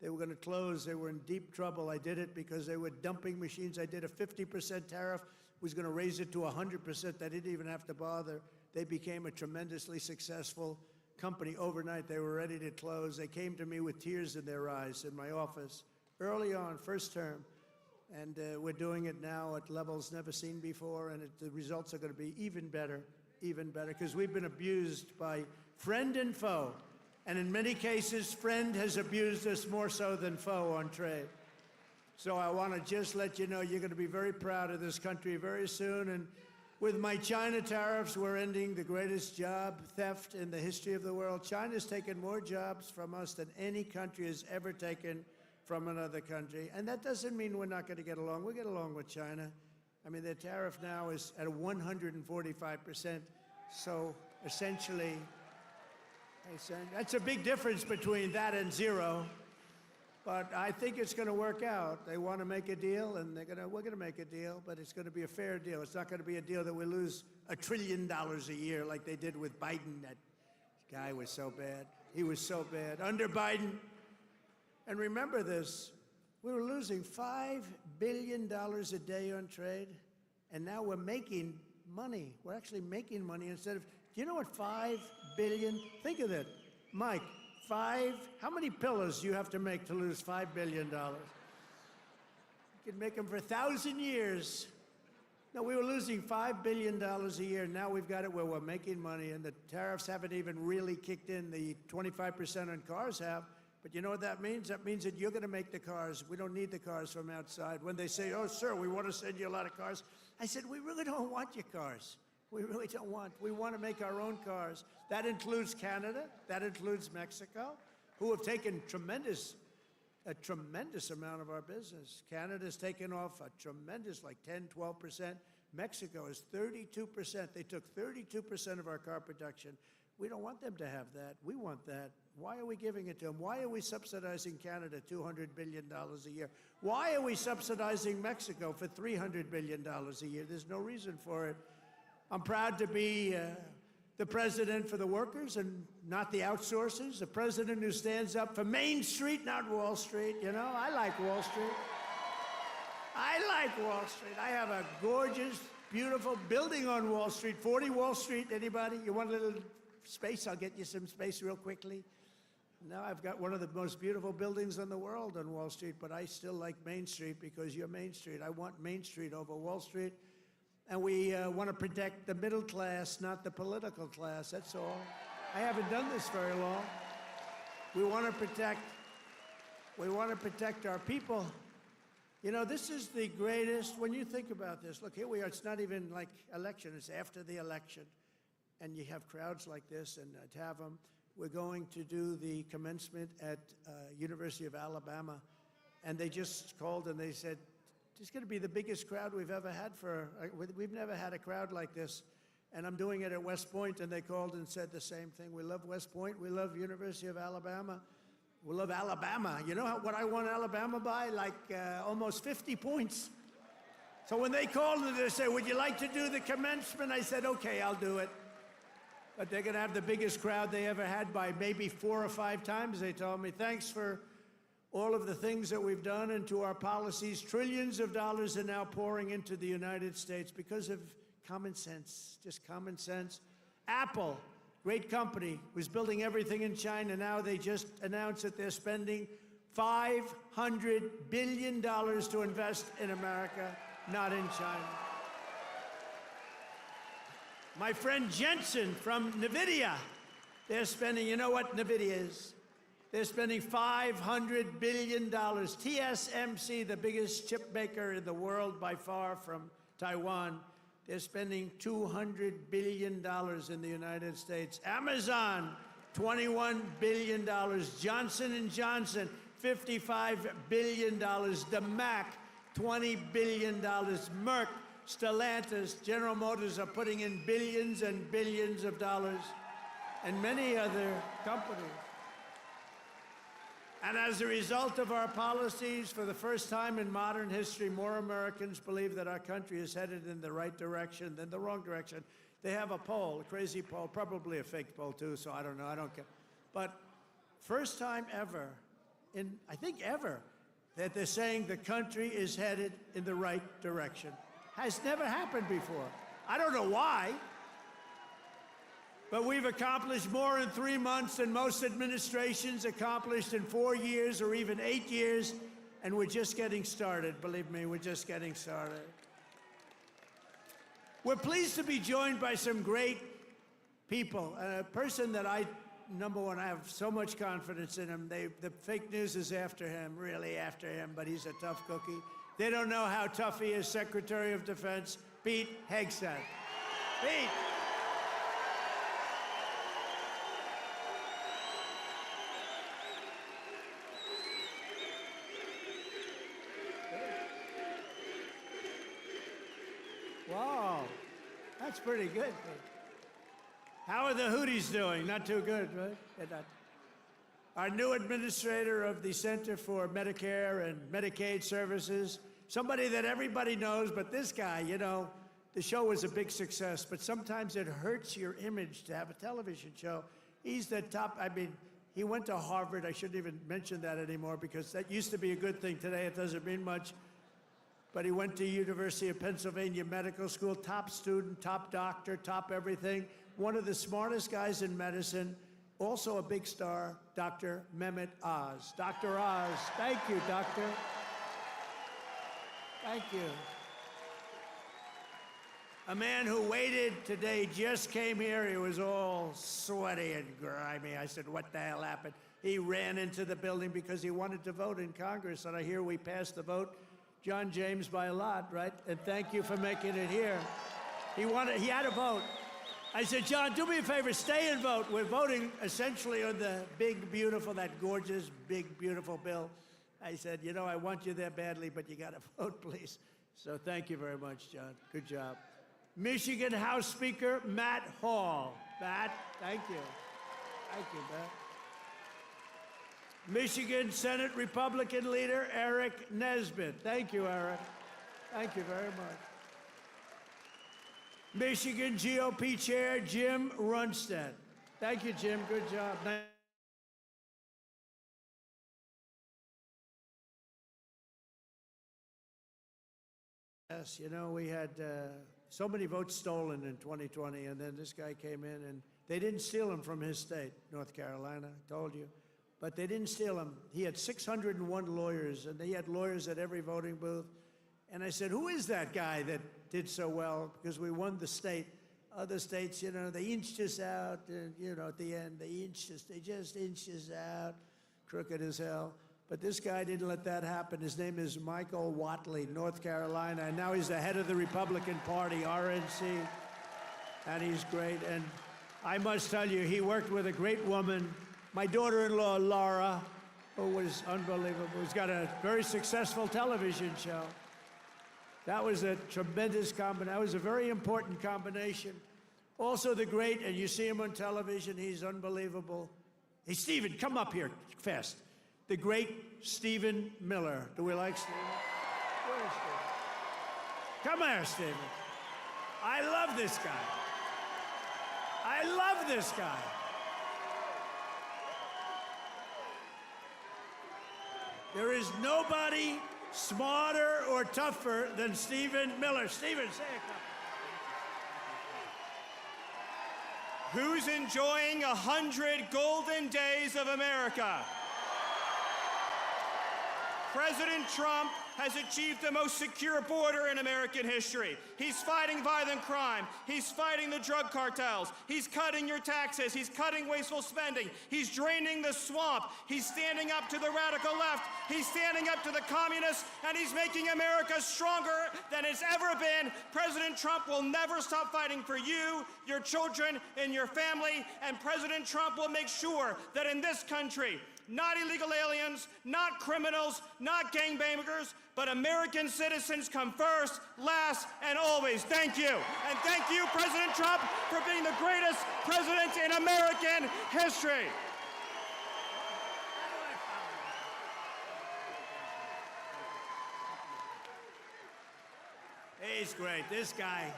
They were going to close. They were in deep trouble. I did it because they were dumping machines. I did a 50% tariff, was going to raise it to 100%. They didn't even have to bother. They became a tremendously successful company overnight. They were ready to close. They came to me with tears in their eyes in my office early on, first term. And we're doing it now at levels never seen before, and the results are going to be even better, because we've been abused by friend and foe. And in many cases, friend has abused us more so than foe on trade. So I want to just let you know you're going to be very proud of this country very soon. And with my China tariffs, we're ending the greatest job theft in the history of the world. China's taken more jobs from us than any country has ever taken from another country. And that doesn't mean we're not going to get along. We get along with China. I mean, their tariff now is at 145%. So essentially, that's a big difference between that and zero. But I think it's going to work out. They want to make a deal, and we're going to make a deal, but it's going to be a fair deal. It's not going to be a deal that we lose $1 trillion a year like they did with Biden. That guy was so bad. He was so bad. Under Biden, and remember this, we were losing $5 billion a day on trade, and now we're making money. We're actually making money instead of, do you know what $5 billion, think of that, Mike, how many pillows do you have to make to lose $5 billion? You can make them for 1,000 years. No, we were losing $5 billion a year. Now we've got it where we're making money, and the tariffs haven't even really kicked in. The 25% on cars have. But you know what that means? That means that you're going to make the cars. We don't need the cars from outside. When they say, oh, sir, we want to send you a lot of cars, I said, we really don't want your cars. We really don't want. We want to make our own cars. That includes Canada. That includes Mexico. who have taken a tremendous amount of our business. Canada's taken off a tremendous, like 10, 12%. Mexico is 32%. They took 32% of our car production. We don't want them to have that. We want that. Why are we giving it to them? Why are we subsidizing Canada $200 billion a year? Why are we subsidizing Mexico for $300 billion a year? There's no reason for it. I'm proud to be the president for the workers and not the outsourcers, the president who stands up for Main Street, not Wall Street. You know, I like Wall Street. I like Wall Street. I have a gorgeous, beautiful building on Wall Street, 40 Wall Street. Anybody? You want a little space? I'll get you some space real quickly. Now I've got one of the most beautiful buildings in the world on Wall Street, but I still like Main Street because you're Main Street. I want Main Street over Wall Street. And we want to protect the middle class, not the political class, that's all. I haven't done this very long. We want to protect our people. You know, this is the greatest, when you think about this, look, here we are, it's not even like election, it's after the election. And you have crowds like this, and to have them, we're going to do the commencement at University of Alabama. And they just called and they said, it's going to be the biggest crowd we've ever had we've never had a crowd like this. And I'm doing it at West Point, and they called and said the same thing. We love West Point. We love University of Alabama. We love Alabama. You know what I won Alabama by? Like almost 50 points. So when they called and they said, would you like to do the commencement? I said, okay, I'll do it. But they're going to have the biggest crowd they ever had by maybe 4 or 5 times, they told me. Thanks for all of the things that we've done and to our policies. Trillions of dollars are now pouring into the United States because of common sense, just common sense. Apple, great company, was building everything in China. Now they just announced that they're spending $500 billion to invest in America, not in China. My friend Jensen from NVIDIA, they're spending, you know what NVIDIA is? They're spending $500 billion. TSMC, the biggest chip maker in the world by far from Taiwan, they're spending $200 billion in the United States. Amazon, $21 billion. Johnson & Johnson, $55 billion. The Mac, $20 billion. Merck, Stellantis, General Motors are putting in billions and billions of dollars, and many other companies. And as a result of our policies, for the first time in modern history, more Americans believe that our country is headed in the right direction than the wrong direction. They have a poll, a crazy poll, probably a fake poll too, so I don't know, I don't care. But first time ever, I think ever, that they're saying the country is headed in the right direction. Has never happened before. I don't know why. But we've accomplished more in 3 months than most administrations accomplished in 4 years or even 8 years, and we're just getting started. Believe me, we're just getting started. We're pleased to be joined by some great people. A person that number one, I have so much confidence in him. The fake news is after him, really after him, but he's a tough cookie. They don't know how tough he is, Secretary of Defense, Pete Hegseth. Pete. Wow, that's pretty good. How are the Houthis doing? Not too good, right? Our new administrator of the Center for Medicare and Medicaid Services, somebody that everybody knows, but this guy, you know, the show was a big success, but sometimes it hurts your image to have a television show. He's the top, I mean, he went to Harvard. I shouldn't even mention that anymore because that used to be a good thing. Today it doesn't mean much. But he went to University of Pennsylvania Medical School, top student, top doctor, top everything. One of the smartest guys in medicine, also a big star, Dr. Mehmet Oz. Dr. Oz, thank you, doctor. Thank you. A man who waited today, just came here. He was all sweaty and grimy. I said, what the hell happened? He ran into the building because he wanted to vote in Congress, and I hear we passed the vote. John James by a lot, right? And thank you for making it here. He had a vote. I said, John, do me a favor, stay and vote. We're voting essentially on the big, beautiful, that gorgeous, big, beautiful bill. I said, you know, I want you there badly, but you got to vote, please. So thank you very much, John. Good job. Michigan House Speaker Matt Hall. Matt, thank you. Thank you, Matt. Michigan Senate Republican Leader Eric Nesbitt. Thank you, Eric. Thank you very much. Michigan GOP Chair Jim Runstead. Thank you, Jim. Good job. Yes, you know, we had so many votes stolen in 2020, and then this guy came in, and they didn't steal him from his state, North Carolina, I told you. But they didn't steal him. He had 601 lawyers, and he had lawyers at every voting booth. And I said, who is that guy that did so well? Because we won the state. Other states, you know, they inched us out, and, you know, at the end, they just inched us out, crooked as hell. But this guy didn't let that happen. His name is Michael Whatley, North Carolina, and now he's the head of the Republican Party, RNC, and he's great. And I must tell you, he worked with a great woman, my daughter-in-law, Laura, who was unbelievable, who's got a very successful television show. That was a tremendous combination. That was a very important combination. Also the great, and you see him on television, he's unbelievable. Hey, Stephen, come up here fast. The great Stephen Miller. Do we like Stephen? Where's Stephen? Come here, Stephen. I love this guy. I love this guy. There is nobody smarter or tougher than Stephen Miller. Stephen, say a couple. Who's enjoying 100 golden days of America? President Trump has achieved the most secure border in American history. He's fighting violent crime. He's fighting the drug cartels. He's cutting your taxes. He's cutting wasteful spending. He's draining the swamp. He's standing up to the radical left. He's standing up to the communists, and he's making America stronger than it's ever been. President Trump will never stop fighting for you, your children, and your family, and President Trump will make sure that in this country, not illegal aliens, not criminals, not gangbangers, but American citizens come first, last, and always. Thank you. And thank you, President Trump, for being the greatest president in American history. He's great. This guy,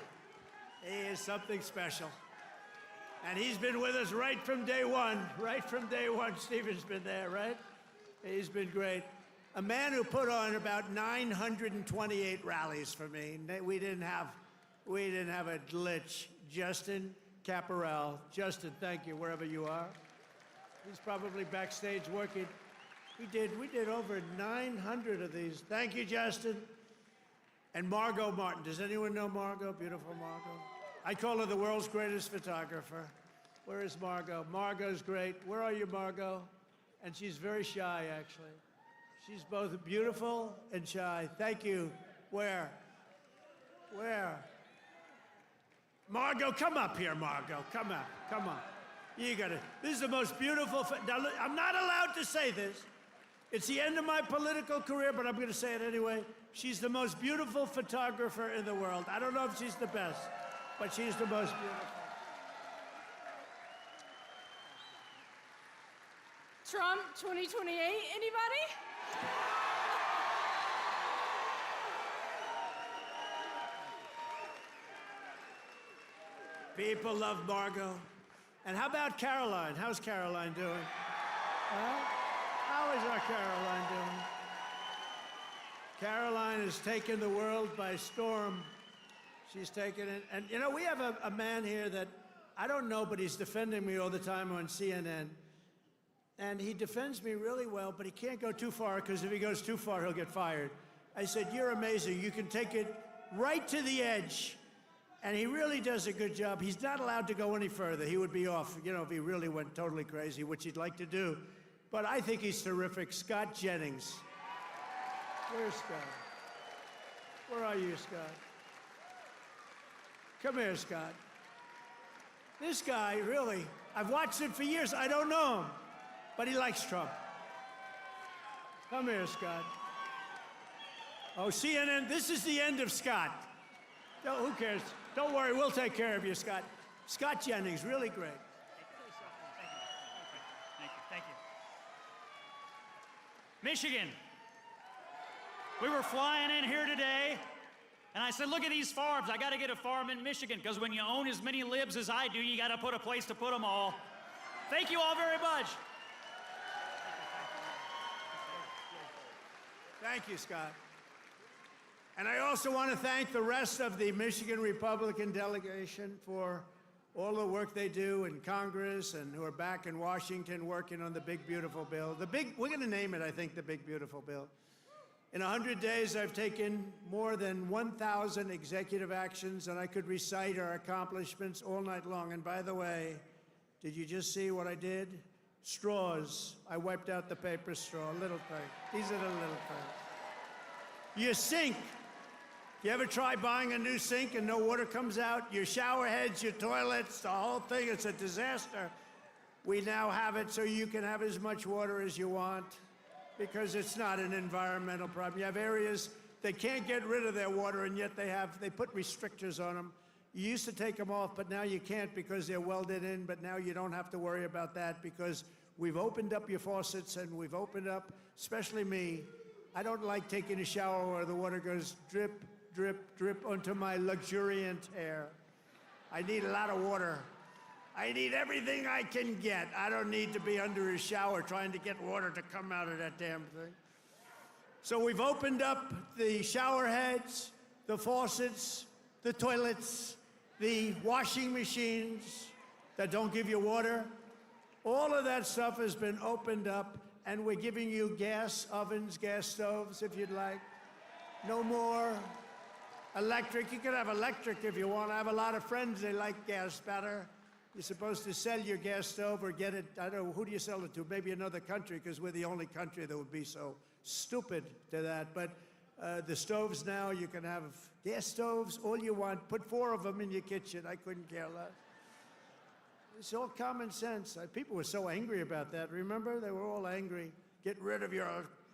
he is something special. And he's been with us right from day one. Right from day one, Stephen's been there, right? He's been great. A man who put on about 928 rallies for me. We didn't have a glitch. Justin Caparel. Justin, thank you, wherever you are. He's probably backstage working. We did over 900 of these. Thank you, Justin. And Margot Martin. Does anyone know Margot? Beautiful Margot. I call her the world's greatest photographer. Where is Margot? Margot's great. Where are you, Margot? And she's very shy, actually. She's both beautiful and shy. Thank you. Where? Where? Margot, come up here, Margot. Come up. Come on. You got it. This is the most beautiful. Now, look, I'm not allowed to say this. It's the end of my political career, but I'm going to say it anyway. She's the most beautiful photographer in the world. I don't know if she's the best, but she's the most beautiful. Trump 2028, anybody? People love Margot. And how about Caroline? How's Caroline doing? Huh? How is our Caroline doing? Caroline has taken the world by storm. She's taken it. And, you know, we have a man here that I don't know, but he's defending me all the time on CNN. And he defends me really well, but he can't go too far, because if he goes too far, he'll get fired. I said, you're amazing. You can take it right to the edge. And he really does a good job. He's not allowed to go any further. He would be off, you know, if he really went totally crazy, which he'd like to do. But I think he's terrific. Scott Jennings. Where's Scott? Where are you, Scott? Come here, Scott. This guy, really, I've watched him for years. I don't know him, but he likes Trump. Come here, Scott. Oh, CNN, this is the end of Scott. Who cares? Don't worry, we'll take care of you, Scott. Scott Jennings, really great. Thank you. Michigan. We were flying in here today, and I said, look at these farms. I got to get a farm in Michigan, because when you own as many libs as I do, you got to put a place to put them all. Thank you all very much. Thank you, Scott. And I also want to thank the rest of the Michigan Republican delegation for all the work they do in Congress and who are back in Washington working on the big, beautiful bill. We're going to name it, I think, the big, beautiful bill. In 100 days, I've taken more than 1,000 executive actions, and I could recite our accomplishments all night long. And by the way, did you just see what I did? Straws. I wiped out the paper straw, little thing. These are the little things. Your sink. You ever try buying a new sink and no water comes out? Your shower heads, your toilets, the whole thing, it's a disaster. We now have it so you can have as much water as you want, because it's not an environmental problem. You have areas that can't get rid of their water, and yet they put restrictors on them. You used to take them off, but now you can't because they're welded in, but now you don't have to worry about that because we've opened up your faucets, and we've opened up, especially me. I don't like taking a shower where the water goes drip, drip, drip onto my luxuriant hair. I need a lot of water. I need everything I can get. I don't need to be under a shower trying to get water to come out of that damn thing. So we've opened up the shower heads, the faucets, the toilets, the washing machines that don't give you water. All of that stuff has been opened up, and we're giving you gas ovens, gas stoves, if you'd like. No more electric. You can have electric if you want. I have a lot of friends, they like gas better. You're supposed to sell your gas stove or get it, I don't know, who do you sell it to? Maybe another country, because we're the only country that would be so stupid to that. But the stoves now, you can have gas stoves, all you want. Put 4 of them in your kitchen. I couldn't care less. It's all common sense. People were so angry about that. Remember? They were all angry. Get rid of your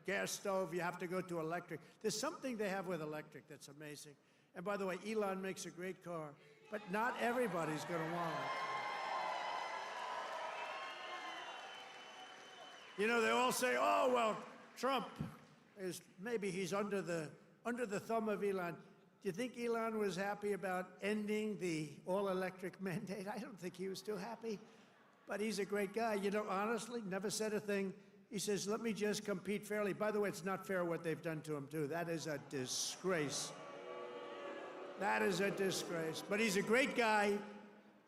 gas stove. You have to go to electric. There's something they have with electric that's amazing. And by the way, Elon makes a great car, but not everybody's going to want it. You know, they all say, oh, well, Trump is, maybe he's under the thumb of Elon. Do you think Elon was happy about ending the all-electric mandate? I don't think he was too happy, but he's a great guy. You know, honestly, never said a thing. He says, let me just compete fairly. By the way, it's not fair what they've done to him, too. That is a disgrace. That is a disgrace. But he's a great guy,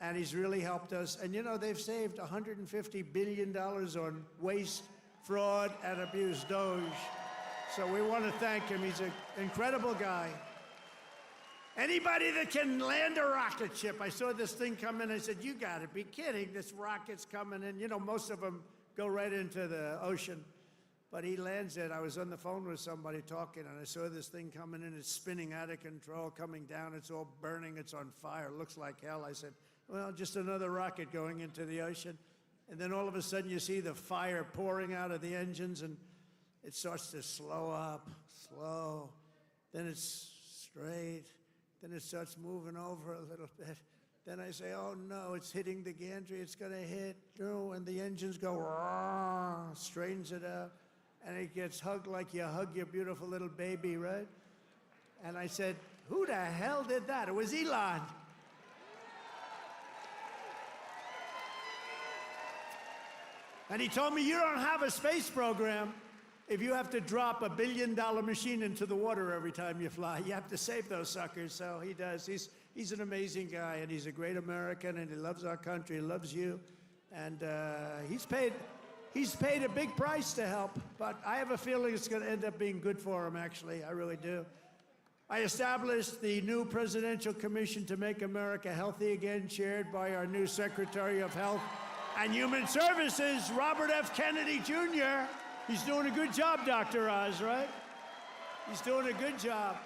and he's really helped us. And, you know, they've saved $150 billion on waste, fraud, and abuse, Doge. So we want to thank him. He's an incredible guy. Anybody that can land a rocket ship. I saw this thing come in. I said, you got to be kidding. This rocket's coming in. You know, most of them go right into the ocean. But he lands it. I was on the phone with somebody talking, and I saw this thing coming in. It's spinning out of control, coming down. It's all burning. It's on fire. It looks like hell. I said, well, just another rocket going into the ocean. And then all of a sudden you see the fire pouring out of the engines, and it starts to slow up, slow. Then it's straight. Then it starts moving over a little bit. Then I say, oh no, it's hitting the gantry. It's going to hit. And the engines go, rah, straightens it out. And it gets hugged like you hug your beautiful little baby, right? And I said, who the hell did that? It was Elon. And he told me, you don't have a space program if you have to drop $1 billion machine into the water every time you fly. You have to save those suckers. So he does. He's an amazing guy, and he's a great American, and he loves our country. He loves you. And he's paid a big price to help, but I have a feeling it's going to end up being good for him, actually. I really do. I established the new Presidential Commission to Make America Healthy Again, chaired by our new Secretary of Health and Human Services, Robert F. Kennedy, Jr. He's doing a good job, Dr. Oz, right? He's doing a good job.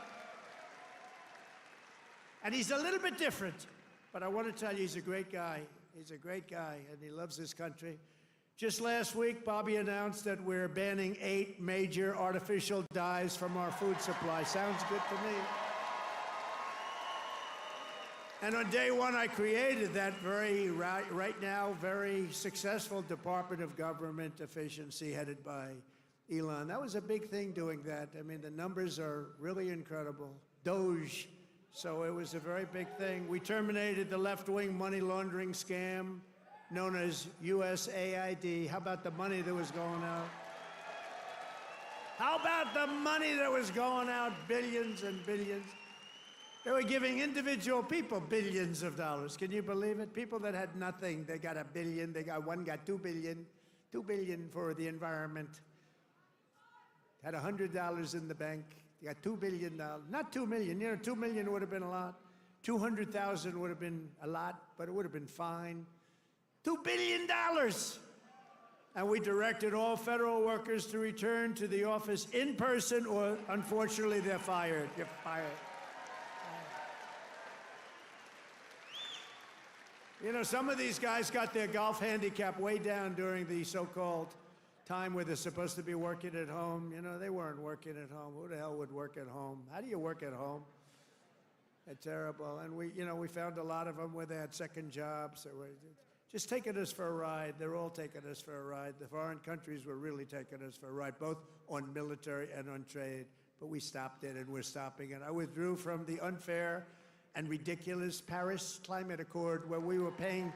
And he's a little bit different, but I want to tell you, he's a great guy. He's a great guy, and he loves his country. Just last week, Bobby announced that we're banning 8 major artificial dyes from our food supply. Sounds good to me. And on day one, I created that right now, very successful Department of Government Efficiency headed by Elon. That was a big thing doing that. I mean, the numbers are really incredible. Doge. So it was a very big thing. We terminated the left-wing money laundering scam known as USAID. How about the money that was going out? How about the money that was going out? Billions and billions. They were giving individual people billions of dollars. Can you believe it? People that had nothing, they got $1 billion. One got $2 billion. $2 billion for the environment. Had $100 in the bank. You got $2 billion. Not $2 million. You know, $2 million would have been a lot. 200,000 would have been a lot, but it would have been fine. $2 billion. And we directed all federal workers to return to the office in person, or unfortunately, they're fired. You're fired. You know, some of these guys got their golf handicap way down during the so-called time where they're supposed to be working at home. You know, they weren't working at home. Who the hell would work at home? How do you work at home? It's terrible. And we found a lot of them where they had second jobs. They were just taking us for a ride. They're all taking us for a ride. The foreign countries were really taking us for a ride, both on military and on trade. But we stopped it, and we're stopping it. I withdrew from the unfair and ridiculous Paris Climate Accord, where we were paying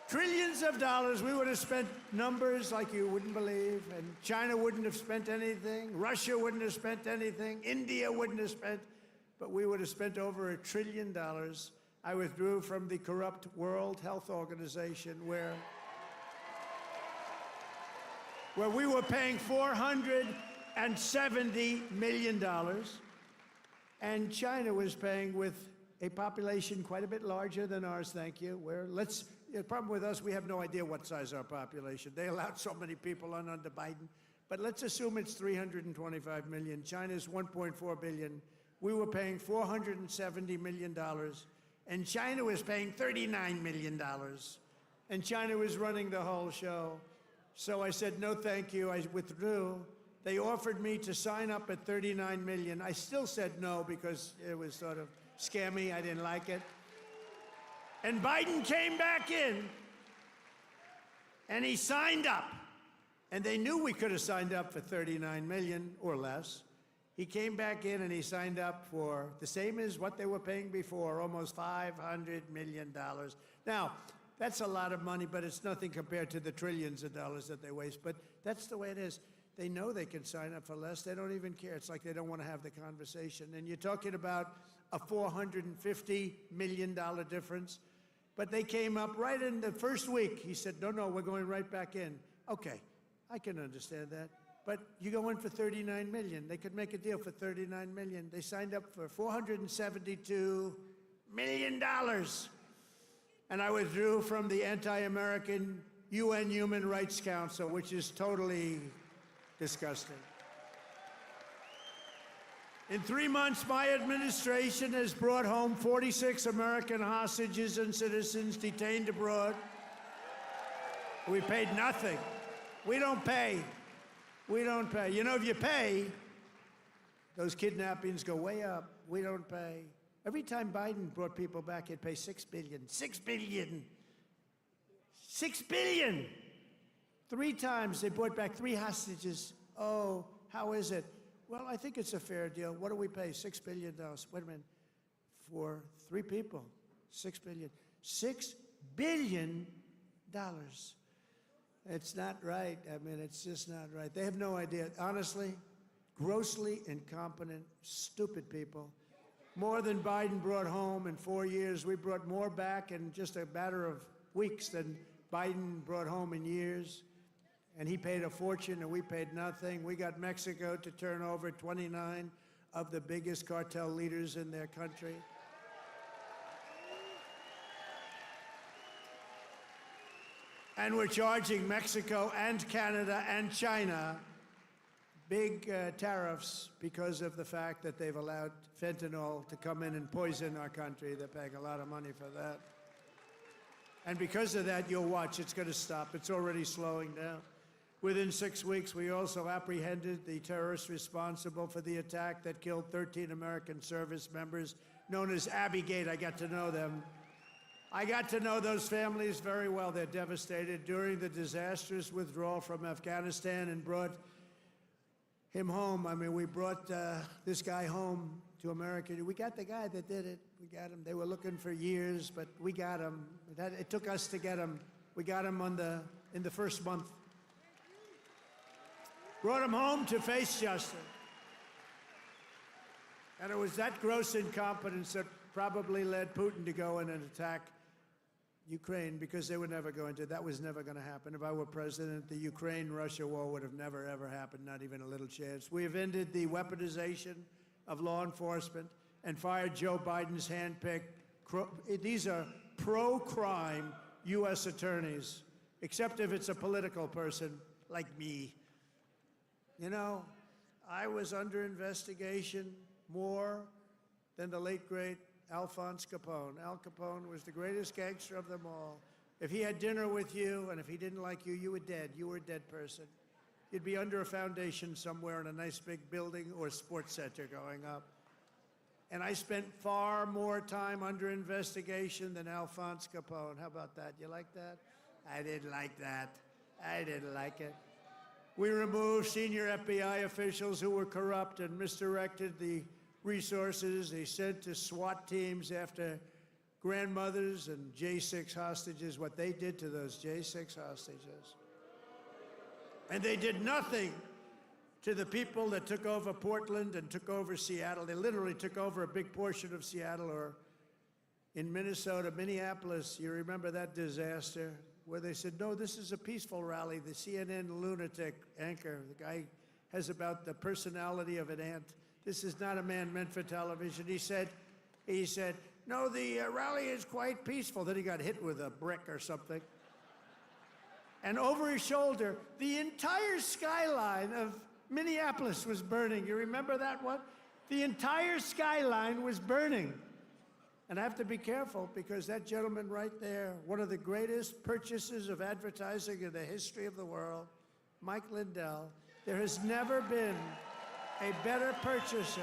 trillions of dollars. We would have spent numbers like you wouldn't believe, and China wouldn't have spent anything, Russia wouldn't have spent anything, India wouldn't have spent, but we would have spent over $1 trillion. I withdrew from the corrupt World Health Organization, where we were paying $470 million. And China was paying, with a population quite a bit larger than ours, thank you. The problem with us, we have no idea what size our population. They allowed so many people on under Biden. But let's assume it's 325 million. China's 1.4 billion. We were paying $470 million. And China was paying $39 million. And China was running the whole show. So I said, no, thank you. I withdrew. They offered me to sign up at $39 million. I still said no because it was sort of scammy. I didn't like it. And Biden came back in, and he signed up. And they knew we could have signed up for $39 million or less. He came back in, and he signed up for the same as what they were paying before, almost $500 million. Now, that's a lot of money, but it's nothing compared to the trillions of dollars that they waste. But that's the way it is. They know they can sign up for less. They don't even care. It's like they don't want to have the conversation. And you're talking about a $450 million difference. But they came up right in the first week. He said, no, we're going right back in. Okay, I can understand that. But you go in for $39 million. They could make a deal for $39 million. They signed up for $472 million. And I withdrew from the anti-American UN Human Rights Council, which is totally disgusting. In 3 months, my administration has brought home 46 American hostages and citizens detained abroad. We paid nothing. We don't pay. We don't pay. You know, if you pay, those kidnappings go way up. We don't pay. Every time Biden brought people back, he'd pay $6 billion. $6 billion. $6 billion. 3 times they brought back 3 hostages. Oh, how is it? Well, I think it's a fair deal. What do we pay? $6 billion. Wait a minute. For 3 people, $6 billion. $6 billion. It's not right. I mean, it's just not right. They have no idea. Honestly, grossly incompetent, stupid people. More than Biden brought home in 4 years. We brought more back in just a matter of weeks than Biden brought home in years. And he paid a fortune, and we paid nothing. We got Mexico to turn over 29 of the biggest cartel leaders in their country. And we're charging Mexico and Canada and China big tariffs because of the fact that they've allowed fentanyl to come in and poison our country. They're paying a lot of money for that. And because of that, you'll watch, it's going to stop. It's already slowing down. Within 6 weeks, we also apprehended the terrorists responsible for the attack that killed 13 American service members, known as Abbey-gate. I got to know them. I got to know those families very well. They're devastated during the disastrous withdrawal from Afghanistan and brought him home. I mean, we brought this guy home to America. We got the guy that did it. We got him. They were looking for years, but we got him. It took us to get him. We got him in the first month. Brought him home to face justice. And it was that gross incompetence that probably led Putin to go in and attack Ukraine, because they were never going to. That was never going to happen. If I were president, the Ukraine-Russia war would have never, ever happened, not even a little chance. We have ended the weaponization of law enforcement and fired Joe Biden's hand-picked, these are pro-crime U.S. attorneys, except if it's a political person like me. You know, I was under investigation more than the late, great Alphonse Capone. Al Capone was the greatest gangster of them all. If he had dinner with you, and if he didn't like you, you were dead. You were a dead person. You'd be under a foundation somewhere in a nice big building or sports center going up. And I spent far more time under investigation than Alphonse Capone. How about that? You like that? I didn't like that. I didn't like it. We removed senior FBI officials who were corrupt and misdirected the resources they sent to SWAT teams after grandmothers and J6 hostages, what they did to those J6 hostages. And they did nothing to the people that took over Portland and took over Seattle. They literally took over a big portion of Seattle, or in Minnesota, Minneapolis. You remember that disaster where they said, no, this is a peaceful rally. The CNN lunatic anchor, the guy has about the personality of an ant. This is not a man meant for television. He said, no, the rally is quite peaceful. Then he got hit with a brick or something. And over his shoulder, the entire skyline of Minneapolis was burning. You remember that one? The entire skyline was burning. And I have to be careful, because that gentleman right there, one of the greatest purchasers of advertising in the history of the world, Mike Lindell, there has never been a better purchaser.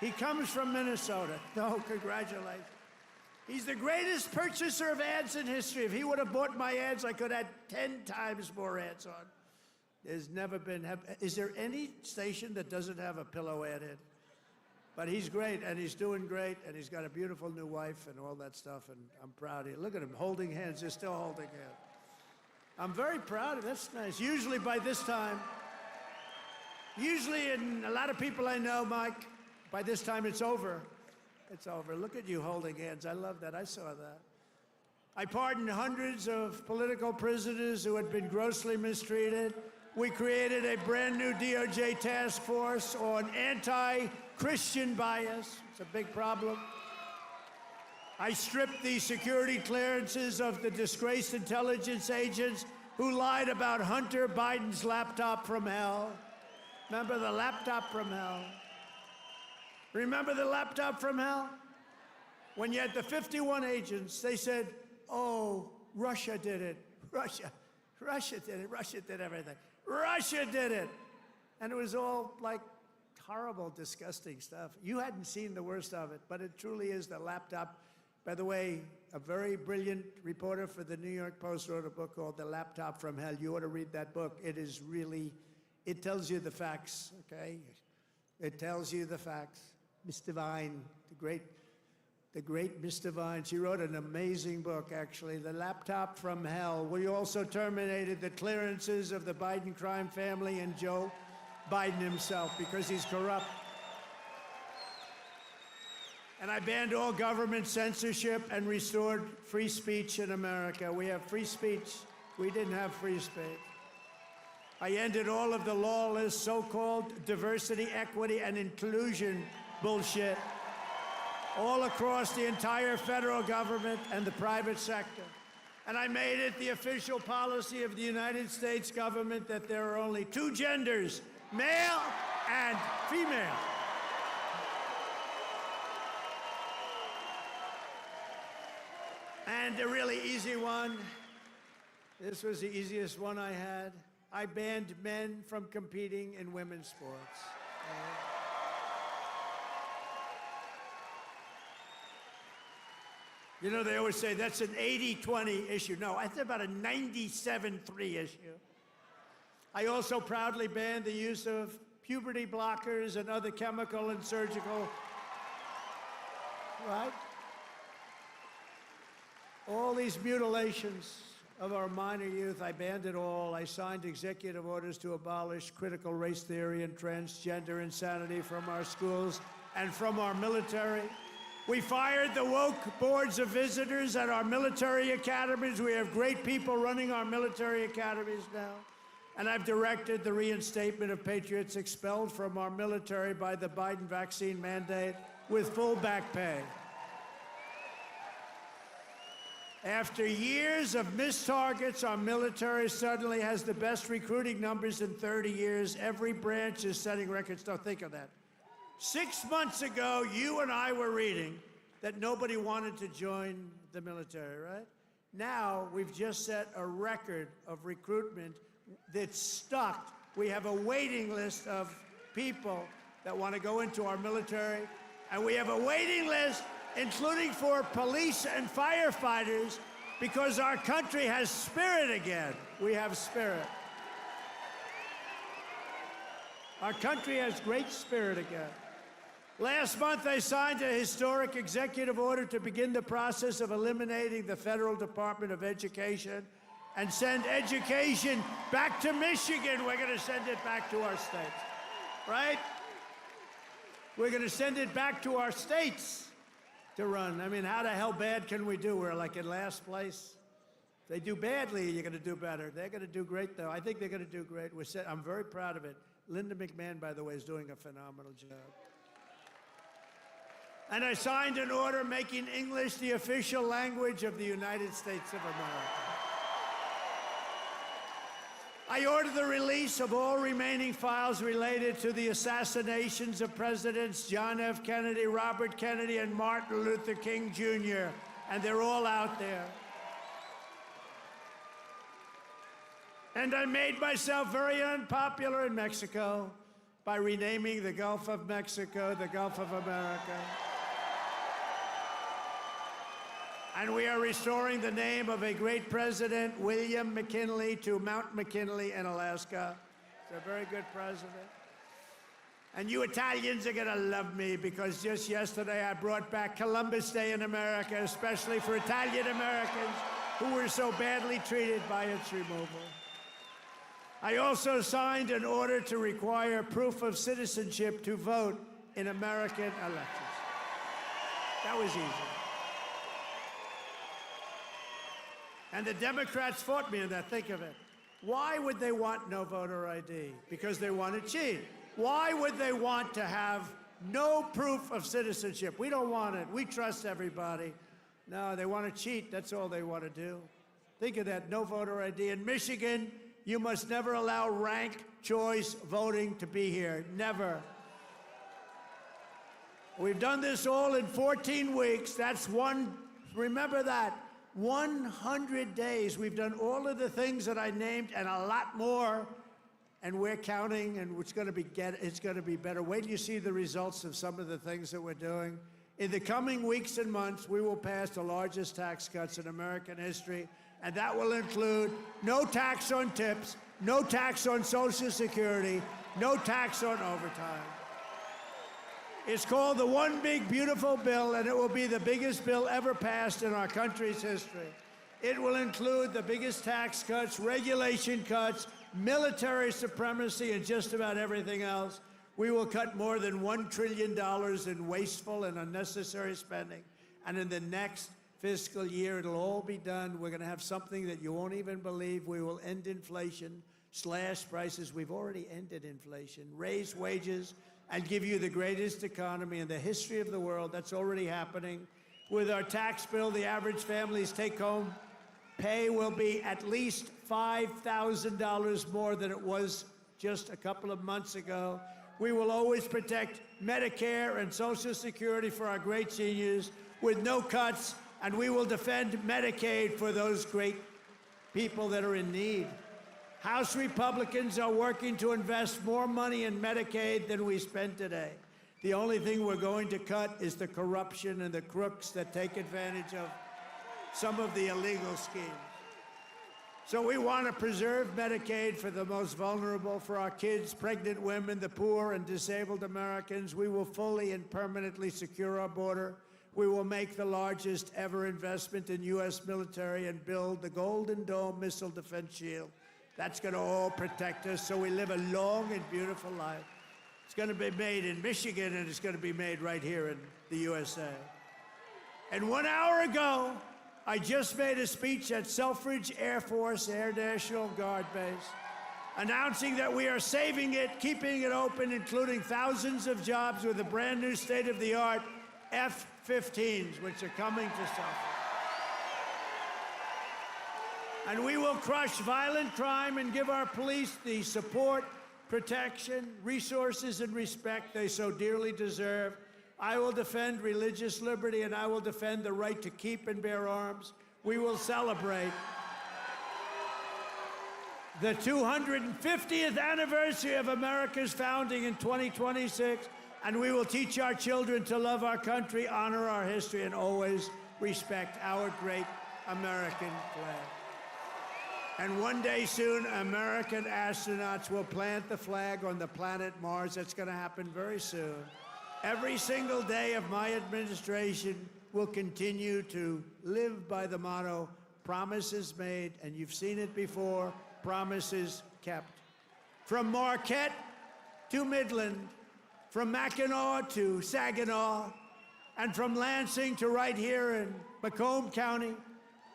He comes from Minnesota. No, congratulations. He's the greatest purchaser of ads in history. If he would have bought my ads, I could have 10 times more ads on. There's never been, is there any station that doesn't have a pillow ad in? But he's great, and he's doing great, and he's got a beautiful new wife and all that stuff, and I'm proud of you. Look at him holding hands. They're still holding hands. I'm very proud of it. That's nice. Usually by this time, and a lot of people I know, Mike, by this time it's over. It's over. Look at you holding hands. I love that. I saw that. I pardoned hundreds of political prisoners who had been grossly mistreated. We created a brand new DOJ task force on anti-Christian bias. It's a big problem. I stripped the security clearances of the disgraced intelligence agents who lied about Hunter Biden's laptop from hell. Remember the laptop from hell? Remember the laptop from hell? When you had the 51 agents, they said, oh, Russia did it. Russia did it. Russia did everything. Russia did it. And it was all like horrible, disgusting stuff. You hadn't seen the worst of it, but it truly is the laptop. By the way, a very brilliant reporter for the New York Post wrote a book called The Laptop from Hell. You ought to read that book. It is really, it tells you the facts, okay? It tells you the facts. Miss Devine, the great Miss Devine, she wrote an amazing book, actually, The Laptop from Hell. We also terminated the clearances of the Biden crime family and Joe Biden himself because he's corrupt. And I banned all government censorship and restored free speech in America. We have free speech. We didn't have free speech. I ended all of the lawless so-called diversity, equity, and inclusion bullshit all across the entire federal government and the private sector. And I made it the official policy of the United States government that there are only two genders, male and female. And a really easy one. This was the easiest one I had. I banned men from competing in women's sports. You know, they always say that's an 80-20 issue. No, it's about a 97-3 issue. I also proudly banned the use of puberty blockers and other chemical and surgical, right? All these mutilations of our minor youth, I banned it all. I signed executive orders to abolish critical race theory and transgender insanity from our schools and from our military. We fired the woke boards of visitors at our military academies. We have great people running our military academies now. And I've directed the reinstatement of patriots expelled from our military by the Biden vaccine mandate with full back pay. After years of missed targets, our military suddenly has the best recruiting numbers in 30 years. Every branch is setting records. Don't think of that. 6 months ago, you and I were reading that nobody wanted to join the military, right? Now, we've just set a record of recruitment that's stuck. We have a waiting list of people that want to go into our military, and we have a waiting list including for police and firefighters, because our country has spirit again. We have spirit. Our country has great spirit again. Last month, I signed a historic executive order to begin the process of eliminating the Federal Department of Education and send education back to Michigan. We're going to send it back to our states, right? We're going to send it back to our states to run. I mean, how the hell bad can we do? We're like in last place. If they do badly, you're going to do better. They're going to do great, though. I think they're going to do great. I'm very proud of it. Linda McMahon, by the way, is doing a phenomenal job. And I signed an order making English the official language of the United States of America. I ordered the release of all remaining files related to the assassinations of Presidents John F. Kennedy, Robert Kennedy, and Martin Luther King, Jr., and they're all out there. And I made myself very unpopular in Mexico by renaming the Gulf of Mexico the Gulf of America. And we are restoring the name of a great president, William McKinley, to Mount McKinley in Alaska. He's a very good president. And you Italians are going to love me, because just yesterday I brought back Columbus Day in America, especially for Italian Americans who were so badly treated by its removal. I also signed an order to require proof of citizenship to vote in American elections. That was easy. And the Democrats fought me on that. Think of it. Why would they want no voter ID? Because they want to cheat. Why would they want to have no proof of citizenship? We don't want it. We trust everybody. No, they want to cheat. That's all they want to do. Think of that. No voter ID. In Michigan, you must never allow ranked choice voting to be here. Never. We've done this all in 14 weeks. That's one. Remember that. 100 days. We've done all of the things that I named and a lot more, and we're counting, and it's going to be better. Wait till you see the results of some of the things that we're doing. In the coming weeks and months, we will pass the largest tax cuts in American history, and that will include no tax on tips, no tax on Social Security, no tax on overtime. It's called the One Big Beautiful Bill, and it will be the biggest bill ever passed in our country's history. It will include the biggest tax cuts, regulation cuts, military supremacy, and just about everything else. We will cut more than $1 trillion in wasteful and unnecessary spending. And in the next fiscal year, it'll all be done. We're going to have something that you won't even believe. We will end inflation, slash prices. We've already ended inflation, raise wages, and give you the greatest economy in the history of the world. That's already happening. With our tax bill, the average family's take-home pay will be at least $5,000 more than it was just a couple of months ago. We will always protect Medicare and Social Security for our great seniors with no cuts And we will defend Medicaid for those great people that are in need. House Republicans are working to invest more money in Medicaid than we spend today. The only thing we're going to cut is the corruption and the crooks that take advantage of some of the illegal schemes. So we want to preserve Medicaid for the most vulnerable, for our kids, pregnant women, the poor, and disabled Americans. We will fully and permanently secure our border. We will make the largest ever investment in U.S. military and build the Golden Dome missile defense shield. That's going to all protect us so we live a long and beautiful life. It's going to be made in Michigan, and it's going to be made right here in the USA. And 1 hour ago, I just made a speech at Selfridge Air Force Air National Guard Base, announcing that we are saving it, keeping it open, including thousands of jobs with the brand new state-of-the-art F-15s, which are coming to Selfridge. And we will crush violent crime and give our police the support, protection, resources, and respect they so dearly deserve. I will defend religious liberty, and I will defend the right to keep and bear arms. We will celebrate the 250th anniversary of America's founding in 2026, and we will teach our children to love our country, honor our history, and always respect our great American flag. And one day soon, American astronauts will plant the flag on the planet Mars. That's going to happen very soon. Every single day of my administration will continue to live by the motto, promises made, and you've seen it before, promises kept. From Marquette to Midland, from Mackinac to Saginaw, and from Lansing to right here in Macomb County,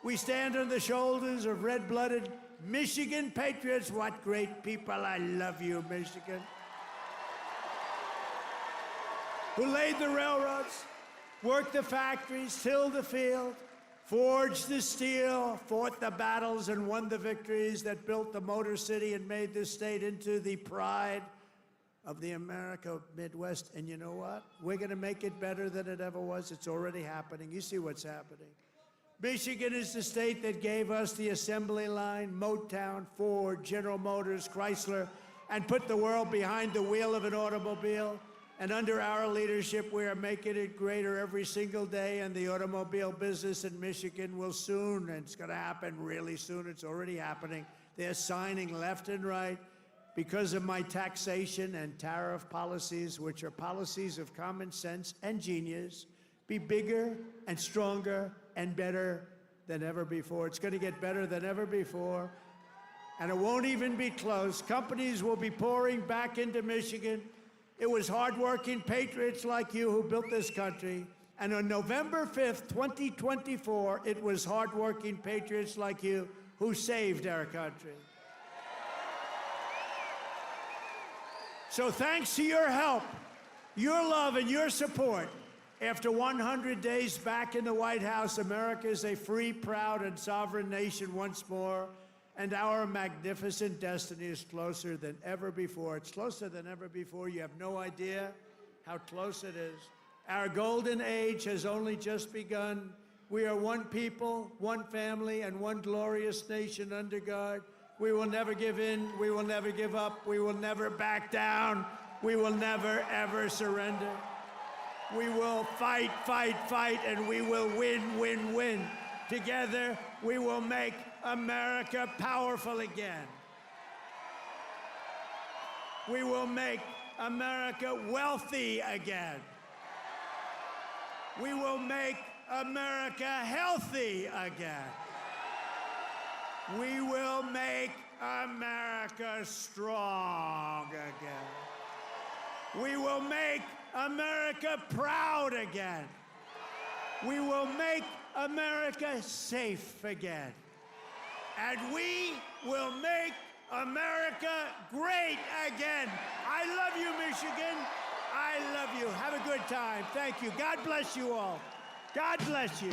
we stand on the shoulders of red-blooded Michigan patriots. What great people. I love you, Michigan. Who laid the railroads, worked the factories, tilled the field, forged the steel, fought the battles, and won the victories that built the Motor City and made this state into the pride of the America Midwest. And you know what? We're going to make it better than it ever was. It's already happening. You see what's happening. Michigan is the state that gave us the assembly line, Motown, Ford, General Motors, Chrysler, and put the world behind the wheel of an automobile. And under our leadership, we are making it greater every single day, and the automobile business in Michigan will soon, and it's going to happen really soon, it's already happening. They're signing left and right because of my taxation and tariff policies, which are policies of common sense and genius, be bigger and stronger and better than ever before. It's going to get better than ever before, and it won't even be close. Companies will be pouring back into Michigan. It was hardworking patriots like you who built this country. And on November 5th, 2024, it was hardworking patriots like you who saved our country. So thanks to your help, your love, and your support, after 100 days back in the White House, America is a free, proud, and sovereign nation once more. And our magnificent destiny is closer than ever before. It's closer than ever before. You have no idea how close it is. Our golden age has only just begun. We are one people, one family, and one glorious nation under God. We will never give in. We will never give up. We will never back down. We will never, ever surrender. We will fight, fight, fight, and we will win, win, win. Together, we will make America powerful again. We will make America wealthy again. We will make America healthy again. We will make America strong again. We will make America proud again. We will make America safe again. And we will make America great again. I love you, Michigan. I love you. Have a good time. Thank you. God bless you all. God bless you.